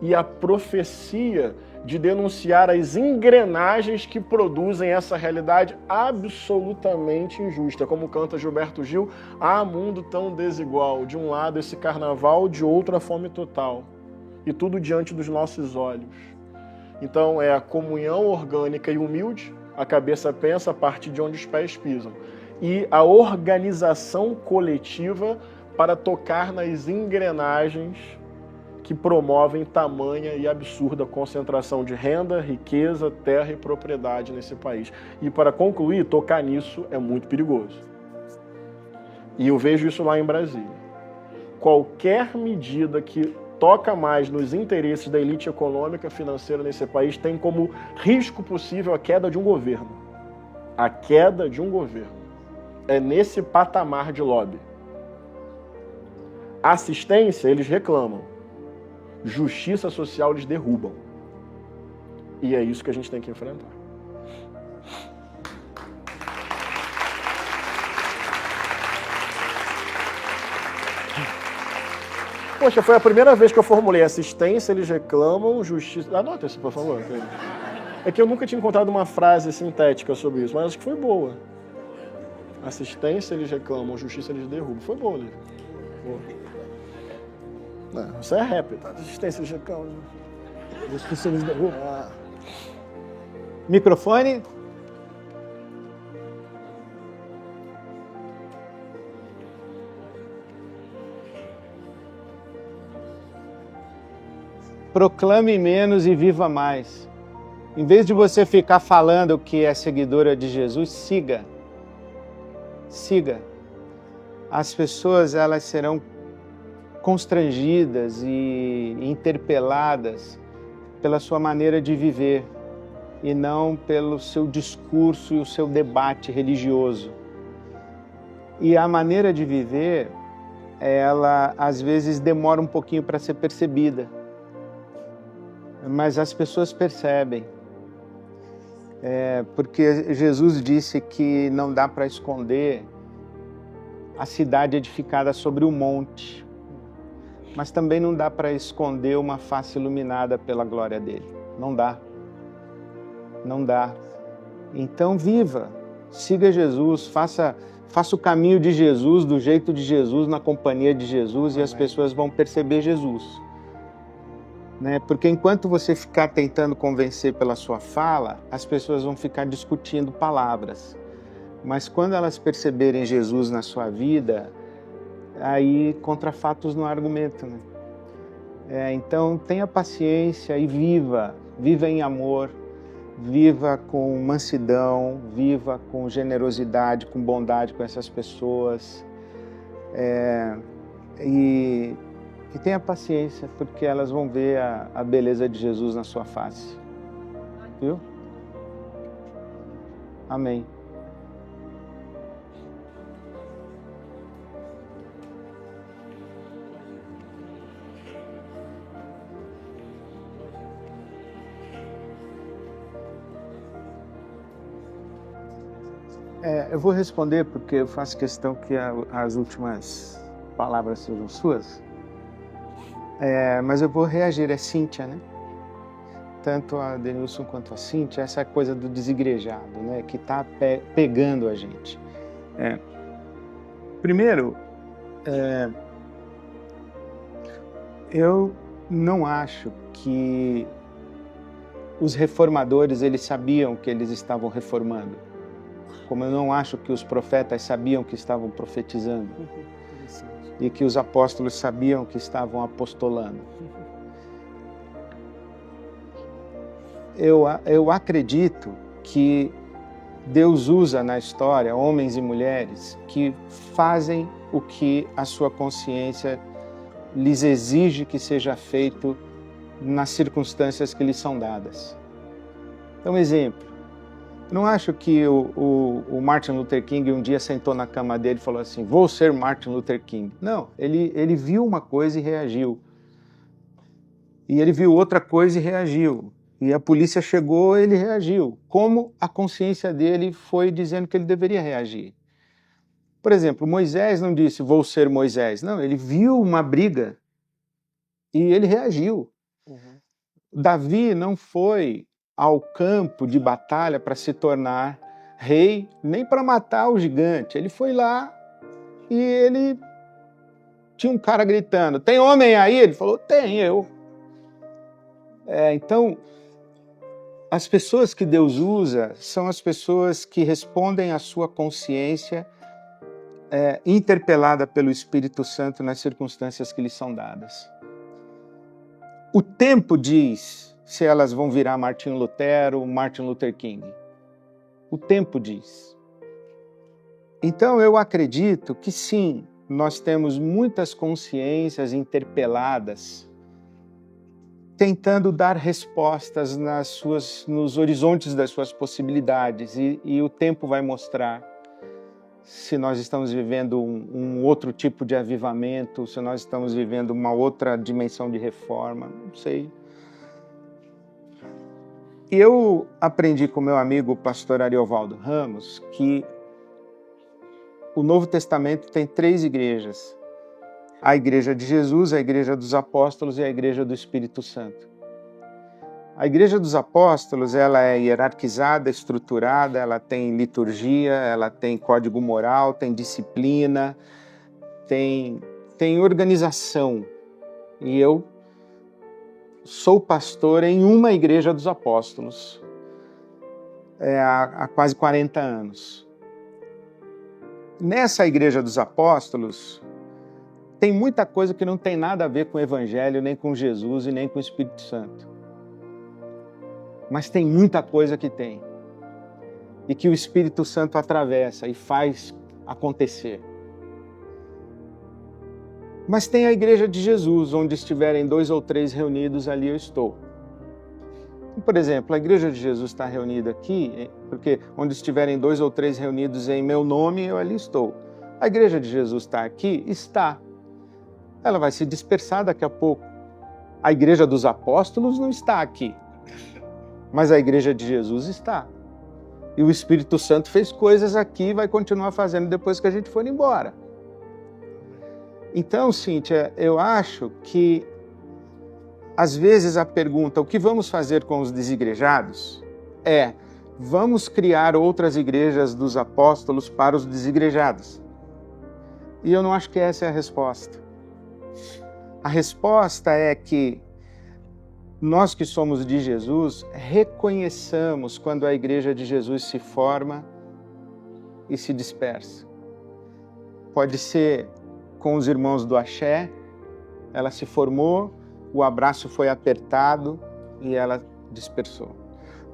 e a profecia de denunciar as engrenagens que produzem essa realidade absolutamente injusta. Como canta Gilberto Gil, há mundo tão desigual. De um lado esse carnaval, de outro a fome total. E tudo diante dos nossos olhos. Então, é a comunhão orgânica e humilde, a cabeça pensa a partir de onde os pés pisam. E a organização coletiva para tocar nas engrenagens que promovem tamanha e absurda concentração de renda, riqueza, terra e propriedade nesse país. E para concluir, tocar nisso é muito perigoso. E eu vejo isso lá em Brasília. Qualquer medida que toca mais nos interesses da elite econômica e financeira nesse país tem como risco possível a queda de um governo. A queda de um governo. É nesse patamar de lobby. Assistência, eles reclamam. Justiça social, eles derrubam. E é isso que a gente tem que enfrentar. Poxa, foi a primeira vez que eu formulei assistência, eles reclamam, justiça... Anota isso, por favor. É que eu nunca tinha encontrado uma frase sintética sobre isso, mas acho que foi boa. Assistência eles reclamam, justiça eles derrubam. Foi boa, Lívia. Boa. Não, isso é rap, tá? Assistência eles reclamam, justiça eles derrubam. Ah. Microfone. Proclame menos e viva mais. Em vez de você ficar falando que é seguidora de Jesus, siga. Siga. As pessoas, elas serão constrangidas e interpeladas pela sua maneira de viver e não pelo seu discurso e o seu debate religioso. E a maneira de viver, ela às vezes demora um pouquinho para ser percebida, mas as pessoas percebem. Porque Jesus disse que não dá para esconder a cidade edificada sobre o monte, mas também não dá para esconder uma face iluminada pela glória dele. Não dá. Não dá. Então viva, siga Jesus, faça o caminho de Jesus, do jeito de Jesus, na companhia de Jesus. Amém. E as pessoas vão perceber Jesus. Né? Porque enquanto você ficar tentando convencer pela sua fala, as pessoas vão ficar discutindo palavras. Mas quando elas perceberem Jesus na sua vida, aí contra fatos não há argumento. Né? Então tenha paciência e viva em amor, viva com mansidão, viva com generosidade, com bondade com essas pessoas. E tenha paciência, porque elas vão ver a beleza de Jesus na sua face. Viu? Amém. Eu vou responder porque eu faço questão que as últimas palavras sejam suas. Mas eu vou reagir, é Cíntia, né? Tanto a Denilson quanto a Cíntia, essa coisa do desigrejado, né? Que está pegando a gente. Primeiro, eu não acho que os reformadores eles sabiam que eles estavam reformando, como eu não acho que os profetas sabiam que estavam profetizando. E que os apóstolos sabiam que estavam apostolando. Eu acredito que Deus usa na história homens e mulheres que fazem o que a sua consciência lhes exige que seja feito nas circunstâncias que lhes são dadas. Então, exemplo. Não acho que o Martin Luther King um dia sentou na cama dele e falou assim, vou ser Martin Luther King. Não, ele viu uma coisa e reagiu. E ele viu outra coisa e reagiu. E a polícia chegou e ele reagiu. Como a consciência dele foi dizendo que ele deveria reagir. Por exemplo, Moisés não disse, vou ser Moisés. Não, ele viu uma briga e ele reagiu. Uhum. Davi não foi ao campo de batalha para se tornar rei, nem para matar o gigante. Ele foi lá e ele tinha um cara gritando, tem homem aí? Ele falou, tem, eu. Então, as pessoas que Deus usa são as pessoas que respondem à sua consciência interpelada pelo Espírito Santo nas circunstâncias que lhes são dadas. O tempo diz se elas vão virar Martin Lutero ou Martin Luther King. O tempo diz. Então eu acredito que sim, nós temos muitas consciências interpeladas, tentando dar respostas nos horizontes das suas possibilidades, e o tempo vai mostrar se nós estamos vivendo um outro tipo de avivamento, se nós estamos vivendo uma outra dimensão de reforma, não sei. Eu aprendi com meu amigo o pastor Ariovaldo Ramos que o Novo Testamento tem 3 igrejas. A igreja de Jesus, a igreja dos apóstolos e a igreja do Espírito Santo. A Igreja dos Apóstolos, ela é hierarquizada, estruturada, ela tem liturgia, ela tem código moral, tem disciplina, tem organização. E eu sou pastor em uma Igreja dos Apóstolos há quase 40 anos. Nessa Igreja dos Apóstolos, tem muita coisa que não tem nada a ver com o Evangelho, nem com Jesus e nem com o Espírito Santo. Mas tem muita coisa que tem. E que o Espírito Santo atravessa e faz acontecer. Mas tem a Igreja de Jesus, onde estiverem 2 ou 3 reunidos, ali eu estou. Por exemplo, a Igreja de Jesus está reunida aqui, porque onde estiverem 2 ou 3 reunidos em meu nome, eu ali estou. A Igreja de Jesus está aqui? Está. Ela vai se dispersar daqui a pouco. A Igreja dos Apóstolos não está aqui. Mas a Igreja de Jesus está. E o Espírito Santo fez coisas aqui e vai continuar fazendo depois que a gente for embora. Então, Cíntia, eu acho que, às vezes, a pergunta, o que vamos fazer com os desigrejados? Vamos criar outras igrejas dos apóstolos para os desigrejados? E eu não acho que essa é a resposta. A resposta é que nós que somos de Jesus, reconheçamos quando a Igreja de Jesus se forma e se dispersa. Pode ser com os irmãos do Axé, ela se formou, o abraço foi apertado e ela dispersou.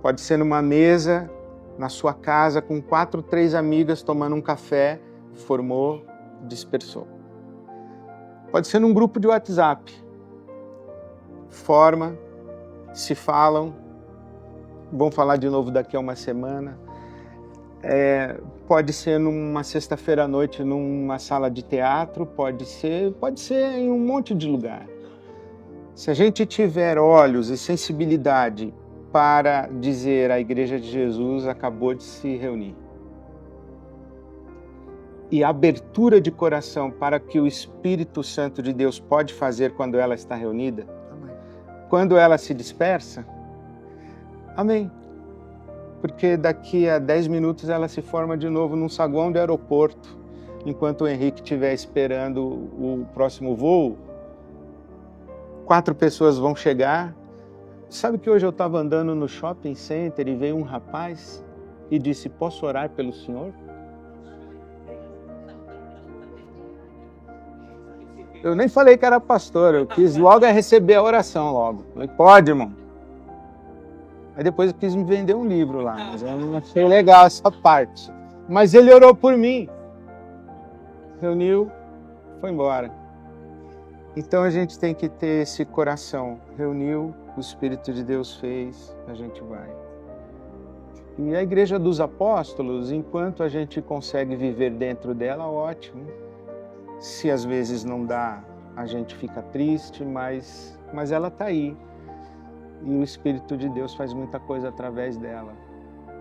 Pode ser numa mesa, na sua casa, com 4, 3 amigas tomando um café, formou, dispersou. Pode ser num grupo de WhatsApp, forma, se falam, vão falar de novo daqui a uma semana. Pode ser numa sexta-feira à noite, numa sala de teatro, pode ser em um monte de lugar. Se a gente tiver olhos e sensibilidade para dizer a Igreja de Jesus acabou de se reunir, e abertura de coração para que o Espírito Santo de Deus pode fazer quando ela está reunida, quando ela se dispersa, amém. Porque daqui a 10 minutos ela se forma de novo num saguão de aeroporto, enquanto o Henrique estiver esperando o próximo voo. 4 pessoas vão chegar. Sabe que hoje eu estava andando no shopping center e veio um rapaz e disse, posso orar pelo senhor? Eu nem falei que era pastor, eu quis logo receber a oração logo. Falei, pode, irmão. Aí depois eu quis me vender um livro lá, mas eu não achei legal essa parte. Mas ele orou por mim. Reuniu, foi embora. Então a gente tem que ter esse coração. Reuniu, o Espírito de Deus fez, a gente vai. E a Igreja dos Apóstolos, enquanto a gente consegue viver dentro dela, ótimo. Se às vezes não dá, a gente fica triste, mas ela está aí. E o Espírito de Deus faz muita coisa através dela.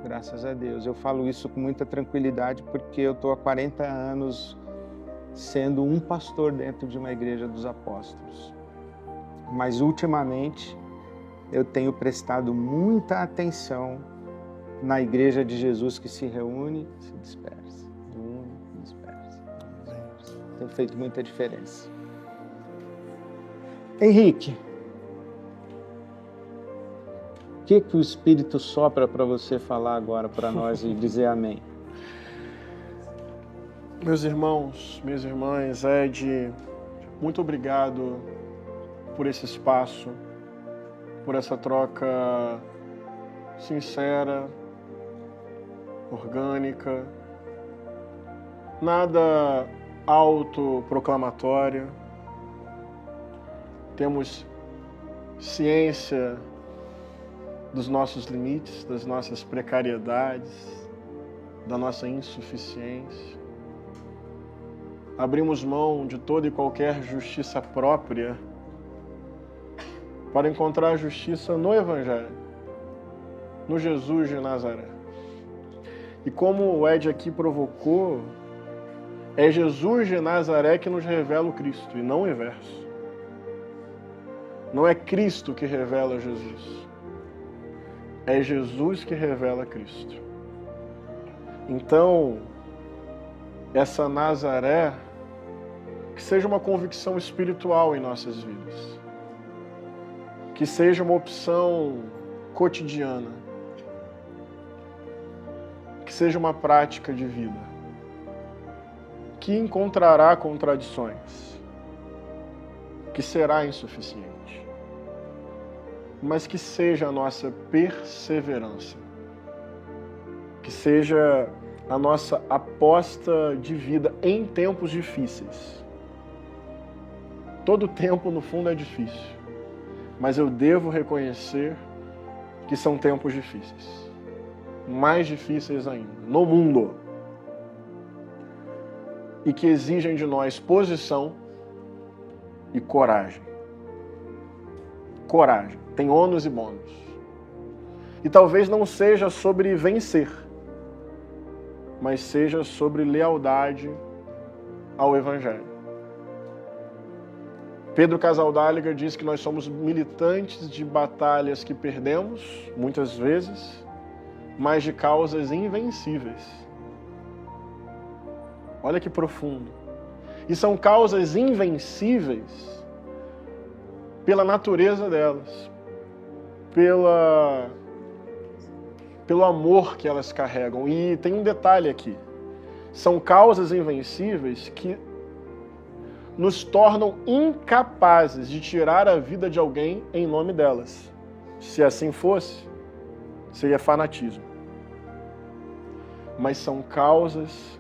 Graças a Deus. Eu falo isso com muita tranquilidade porque eu estou há 40 anos sendo um pastor dentro de uma Igreja dos Apóstolos. Mas ultimamente eu tenho prestado muita atenção na Igreja de Jesus que se reúne, se dispersa. Tem feito muita diferença. Henrique, o que o Espírito sopra para você falar agora para nós e dizer amém? Meus irmãos, minhas irmãs, Ed, muito obrigado por esse espaço, por essa troca sincera, orgânica, nada autoproclamatória. Temos ciência dos nossos limites, das nossas precariedades, da nossa insuficiência. Abrimos mão de toda e qualquer justiça própria para encontrar a justiça no Evangelho, no Jesus de Nazaré. E como o Ed aqui provocou, é Jesus de Nazaré que nos revela o Cristo, e não o inverso. Não é Cristo que revela Jesus. É Jesus que revela Cristo. Então, essa Nazaré, que seja uma convicção espiritual em nossas vidas. Que seja uma opção cotidiana. Que seja uma prática de vida. Que encontrará contradições. Que será insuficiente. Mas que seja a nossa perseverança. Que seja a nossa aposta de vida em tempos difíceis. Todo tempo, no fundo, é difícil. Mas eu devo reconhecer que são tempos difíceis. Mais difíceis ainda, no mundo. E que exigem de nós posição e coragem. Coragem. Tem ônus e bônus. E talvez não seja sobre vencer, mas seja sobre lealdade ao Evangelho. Pedro Casaldáliga diz que nós somos militantes de batalhas que perdemos, muitas vezes, mas de causas invencíveis. Olha que profundo. E são causas invencíveis pela natureza delas, pelo amor que elas carregam. E tem um detalhe aqui. São causas invencíveis que nos tornam incapazes de tirar a vida de alguém em nome delas. Se assim fosse, seria fanatismo. Mas são causas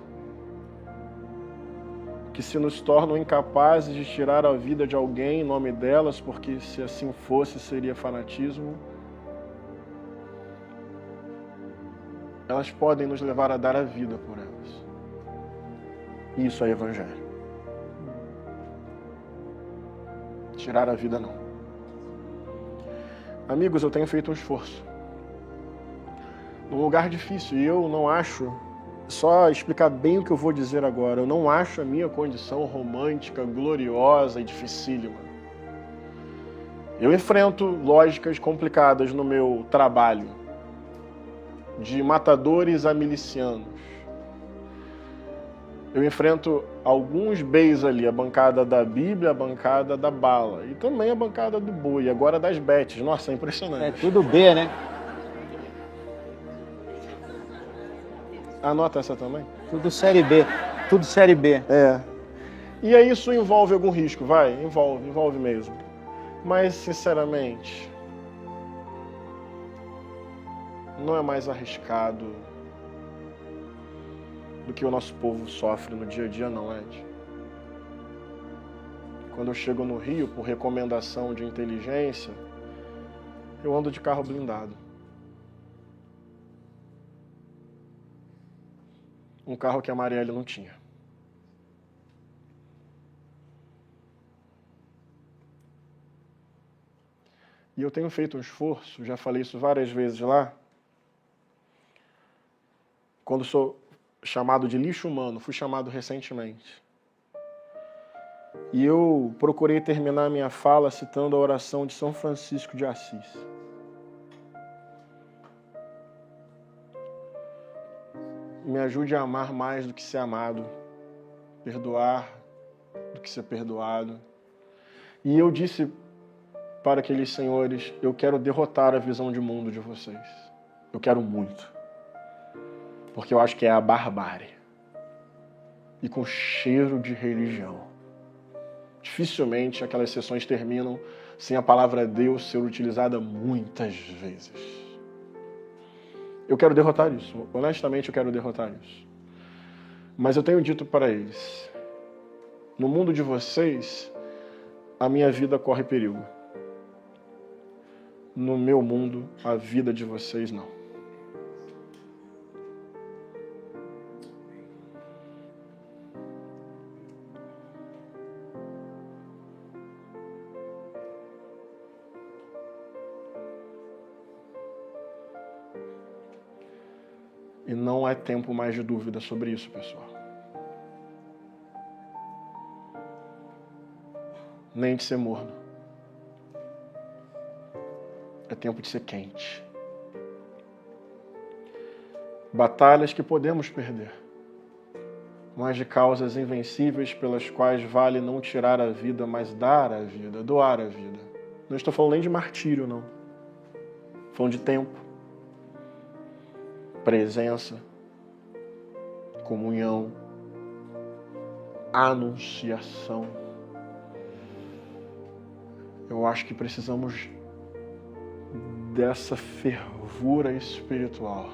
que se nos tornam incapazes de tirar a vida de alguém em nome delas, porque se assim fosse, seria fanatismo. Elas podem nos levar a dar a vida por elas. Isso é Evangelho. Tirar a vida, não. Amigos, eu tenho feito um esforço. Num lugar difícil, e eu não acho, só explicar bem o que eu vou dizer agora, eu não acho a minha condição romântica, gloriosa e dificílima. Eu enfrento lógicas complicadas no meu trabalho, de matadores a milicianos. Eu enfrento alguns beis ali, a bancada da Bíblia, a bancada da bala. E também a bancada do boi, agora das betes. Nossa, é impressionante. É tudo B, né? Anota essa também? Tudo série B. Tudo série B. É. E aí isso envolve algum risco? Vai, envolve mesmo. Mas, sinceramente, não é mais arriscado do que o nosso povo sofre no dia a dia, não, Ed. Quando eu chego no Rio, por recomendação de inteligência, eu ando de carro blindado. Um carro que a Marielle não tinha. E eu tenho feito um esforço, já falei isso várias vezes lá, quando sou chamado de lixo humano, fui chamado recentemente. E eu procurei terminar minha fala citando a oração de São Francisco de Assis. Me ajude a amar mais do que ser amado, perdoar do que ser perdoado. E eu disse para aqueles senhores, eu quero derrotar a visão de mundo de vocês. Eu quero muito. Porque eu acho que é a barbárie. E com cheiro de religião. Dificilmente aquelas sessões terminam sem a palavra Deus ser utilizada muitas vezes. Eu quero derrotar isso. Honestamente, eu quero derrotar isso. Mas eu tenho dito para eles, no mundo de vocês, a minha vida corre perigo. No meu mundo, a vida de vocês não. E não é tempo mais de dúvida sobre isso, pessoal. Nem de ser morno. É tempo de ser quente. batalhas que podemos perder, mas de causas invencíveis pelas quais vale não tirar a vida, mas dar a vida, doar a vida. Não estou falando nem de martírio, não. Estou falando de tempo, presença, comunhão, anunciação. Eu acho que precisamos dessa fervura espiritual.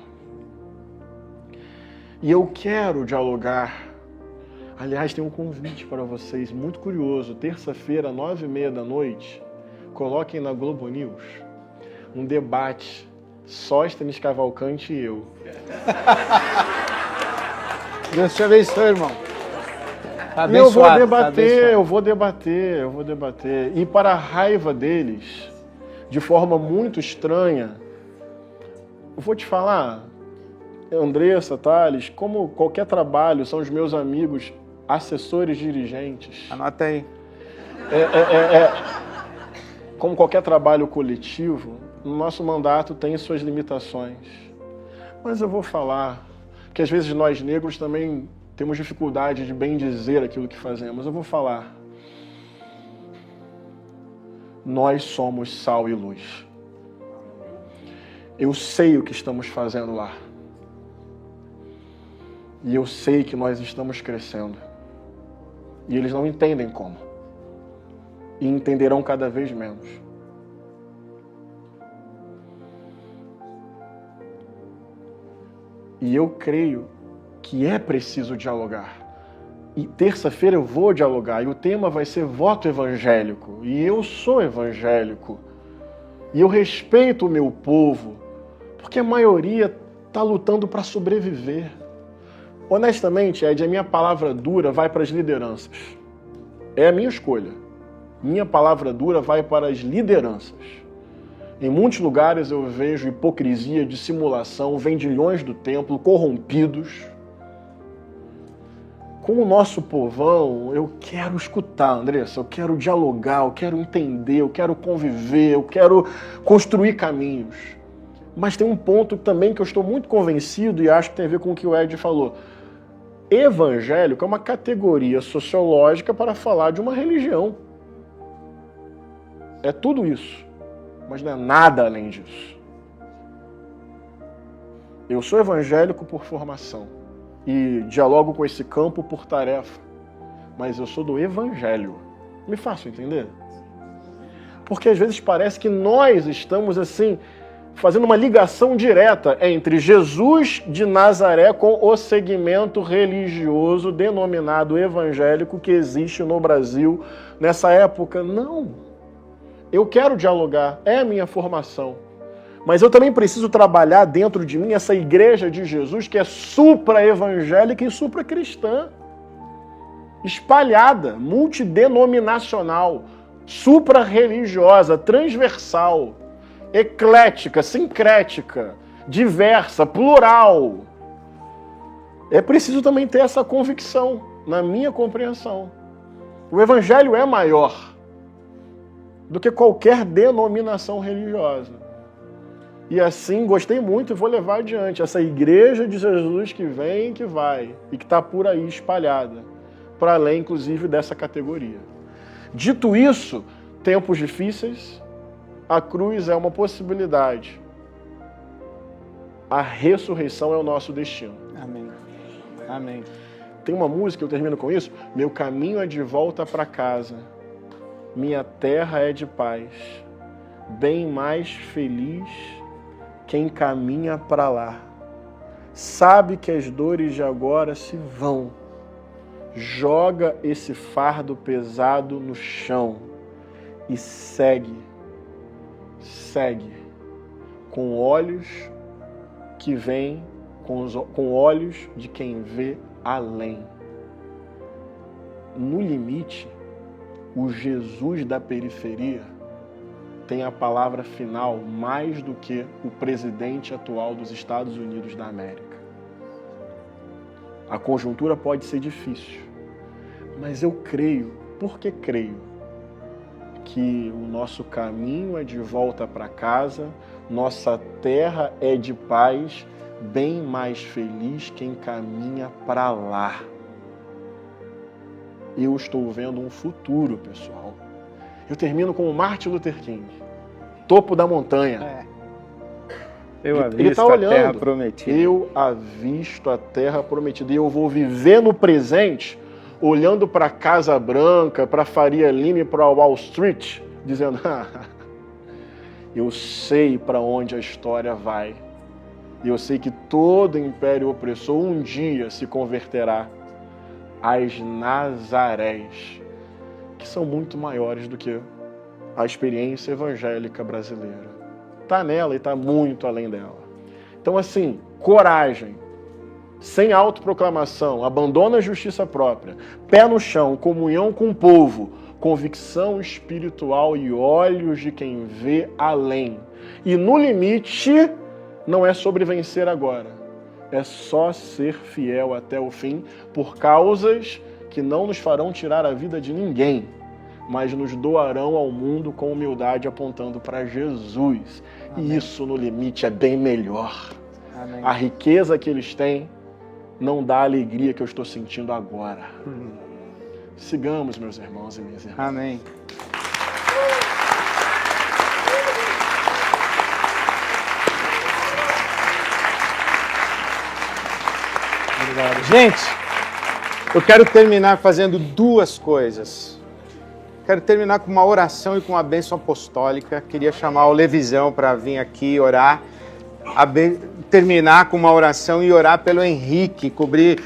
E eu quero dialogar. Aliás, tem um convite para vocês, muito curioso. Terça-feira, 9h30 da coloquem na Globo News um debate, Sóstenes Cavalcante e eu. Deus te abençoe, irmão. Tá E eu vou abençoado, tá debater, abençoado. eu vou debater. E para a raiva deles, de forma muito estranha, eu vou te falar, Andressa, Thales, como qualquer trabalho, são os meus amigos, assessores dirigentes. Anota aí. Como qualquer trabalho coletivo, o nosso mandato tem suas limitações. Mas eu vou falar, que às vezes nós negros também temos dificuldade de bem dizer aquilo que fazemos. Eu vou falar. Nós somos sal e luz. Eu sei o que estamos fazendo lá. E eu sei que nós estamos crescendo. E eles não entendem como. E entenderão cada vez menos. E eu creio que é preciso dialogar. E terça-feira eu vou dialogar. E o tema vai ser voto evangélico. E eu sou evangélico. E eu respeito o meu povo. Porque a maioria está lutando para sobreviver. Honestamente, Ed, a minha palavra dura vai para as lideranças. É a minha escolha. Minha palavra dura vai para as lideranças. Em muitos lugares eu vejo hipocrisia, dissimulação, vendilhões do templo, corrompidos. Com o nosso povão, eu quero escutar, Andressa, eu quero dialogar, eu quero entender, eu quero conviver, eu quero construir caminhos. Mas tem um ponto também que eu estou muito convencido e acho que tem a ver com o que o Ed falou. Evangélico é uma categoria sociológica para falar de uma religião. É tudo isso, mas não é nada além disso. Eu sou evangélico por formação e dialogo com esse campo por tarefa, mas eu sou do evangelho. Me faço entender? Porque às vezes parece que nós estamos assim, fazendo uma ligação direta entre Jesus de Nazaré com o segmento religioso denominado evangélico que existe no Brasil nessa época. Não. Eu quero dialogar, é a minha formação. Mas eu também preciso trabalhar dentro de mim essa igreja de Jesus que é supra-evangélica e supra-cristã. Espalhada, multidenominacional, supra-religiosa, transversal, eclética, sincrética, diversa, plural. É preciso também ter essa convicção, na minha compreensão. O evangelho é maior do que qualquer denominação religiosa. E assim, gostei muito e vou levar adiante essa igreja de Jesus que vem e que vai, e que está por aí espalhada, para além, inclusive, dessa categoria. Dito isso, tempos difíceis, a cruz é uma possibilidade. A ressurreição é o nosso destino. Amém. Amém. Tem uma música, eu termino com isso, meu caminho é de volta para casa. Minha terra é de paz, bem mais feliz quem caminha para lá. Sabe que as dores de agora se vão. Joga esse fardo pesado no chão e segue, com olhos que vêm, com olhos de quem vê além. No limite, o Jesus da periferia tem a palavra final mais do que o presidente atual dos Estados Unidos da América. A conjuntura pode ser difícil, mas eu creio, porque creio, que o nosso caminho é de volta para casa, nossa terra é de paz, bem mais feliz quem caminha para lá. Eu estou vendo um futuro, pessoal. Eu termino com o Martin Luther King, topo da montanha. Eu Ele avisto está a olhando. terra prometida. Eu avisto a terra prometida. E eu vou viver no presente, olhando para a Casa Branca, para a Faria Lima e para a Wall Street, dizendo, eu sei para onde a história vai. E eu sei que todo império opressor um dia se converterá às Nazarés, que são muito maiores do que a experiência evangélica brasileira. Está nela e está muito além dela. Então, assim, coragem, sem autoproclamação, abandono à justiça própria, pé no chão, comunhão com o povo, convicção espiritual e olhos de quem vê além. E no limite, não é sobre vencer agora, é só ser fiel até o fim por causas que não nos farão tirar a vida de ninguém, mas nos doarão ao mundo com humildade apontando para Jesus. Amém. E isso no limite é bem melhor. Amém. A riqueza que eles têm não dá a alegria que eu estou sentindo agora. Sigamos, meus irmãos e minhas irmãs. Amém. Obrigado. Gente, eu quero terminar fazendo duas coisas. Quero terminar com uma oração e com uma bênção apostólica. Queria chamar o Levisão para vir aqui orar. Terminar com uma oração e orar pelo Henrique, cobrir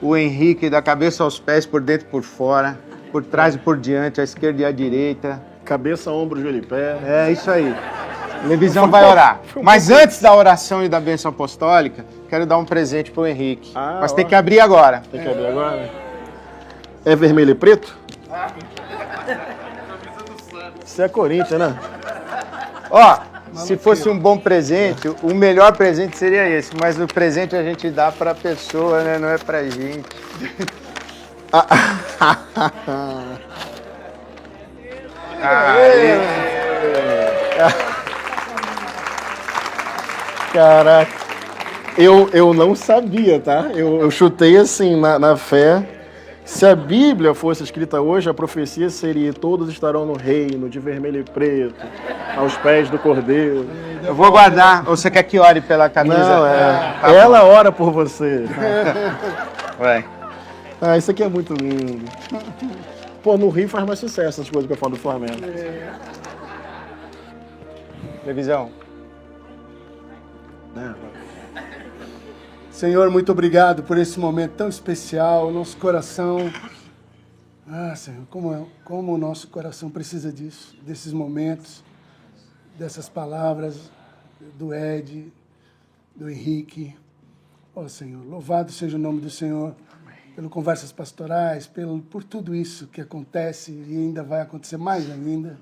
o Henrique da cabeça aos pés, por dentro e por fora, por trás e por diante, à esquerda e à direita. Cabeça, ombro, joelho e pé. É isso aí. O Levisão vai orar. Mas antes da oração e da bênção apostólica, quero dar um presente pro Henrique. Mas tem que abrir agora. Tem que abrir agora? É vermelho e preto? Isso é Corinthians, né? Ó, se fosse um bom presente, o melhor presente seria esse. Mas o presente a gente dá pra pessoa, né? Não é pra gente. Caraca, eu não sabia, tá? Eu chutei assim, na fé. Se a Bíblia fosse escrita hoje, a profecia seria: todos estarão no reino, de vermelho e preto, aos pés do Cordeiro. Eu vou guardar. Ou você quer que ore pela camisa? Não, Tá ela ora por você. Vai. Isso aqui é muito lindo. Pô, no Rio faz mais sucesso essas coisas que eu falo do Flamengo. Levisão. Senhor, muito obrigado por esse momento tão especial, nosso coração. Senhor, como o nosso coração precisa disso, desses momentos, dessas palavras do Ed, do Henrique. Senhor, louvado seja o nome do Senhor, pelo Conversas Pastorais, por tudo isso que acontece e ainda vai acontecer mais ainda.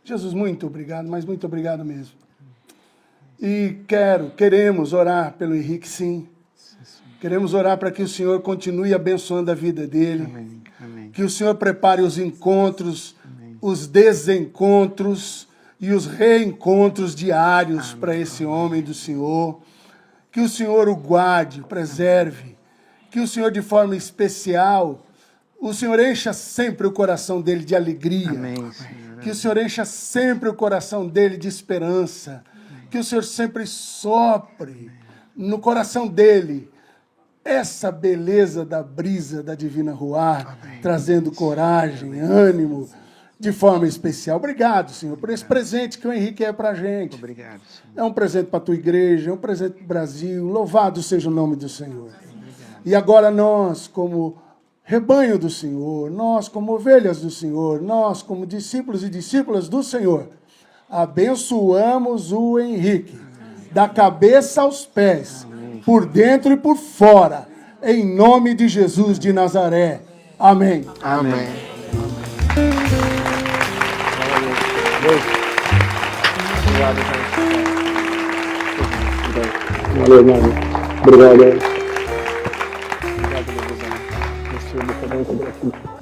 Jesus, muito obrigado, mas muito obrigado mesmo. E queremos orar pelo Henrique, sim. Queremos orar para que o Senhor continue abençoando a vida dele. Amém. Amém. Que o Senhor prepare os encontros, Amém. Os desencontros e os reencontros diários para esse homem do Senhor. Que o Senhor o guarde, o preserve. Que o Senhor, de forma especial, o Senhor encha sempre o coração dele de alegria. Amém, que o Senhor encha sempre o coração dele de esperança. Que o Senhor sempre sopre no coração dele essa beleza da brisa da Divina Ruá, trazendo coragem, ânimo, de forma especial. Obrigado, Senhor, por esse presente que o Henrique é para a gente. Obrigado, Senhor. É um presente para a tua igreja, é um presente para o Brasil. Louvado seja o nome do Senhor. E agora nós, como rebanho do Senhor, nós como ovelhas do Senhor, nós como discípulos e discípulas do Senhor, abençoamos o Henrique, da cabeça aos pés, por dentro e por fora, em nome de Jesus de Nazaré. Amém. Amém. Obrigado, gente. Valeu, mano. Obrigado. Obrigado, Deus. Esse é o meu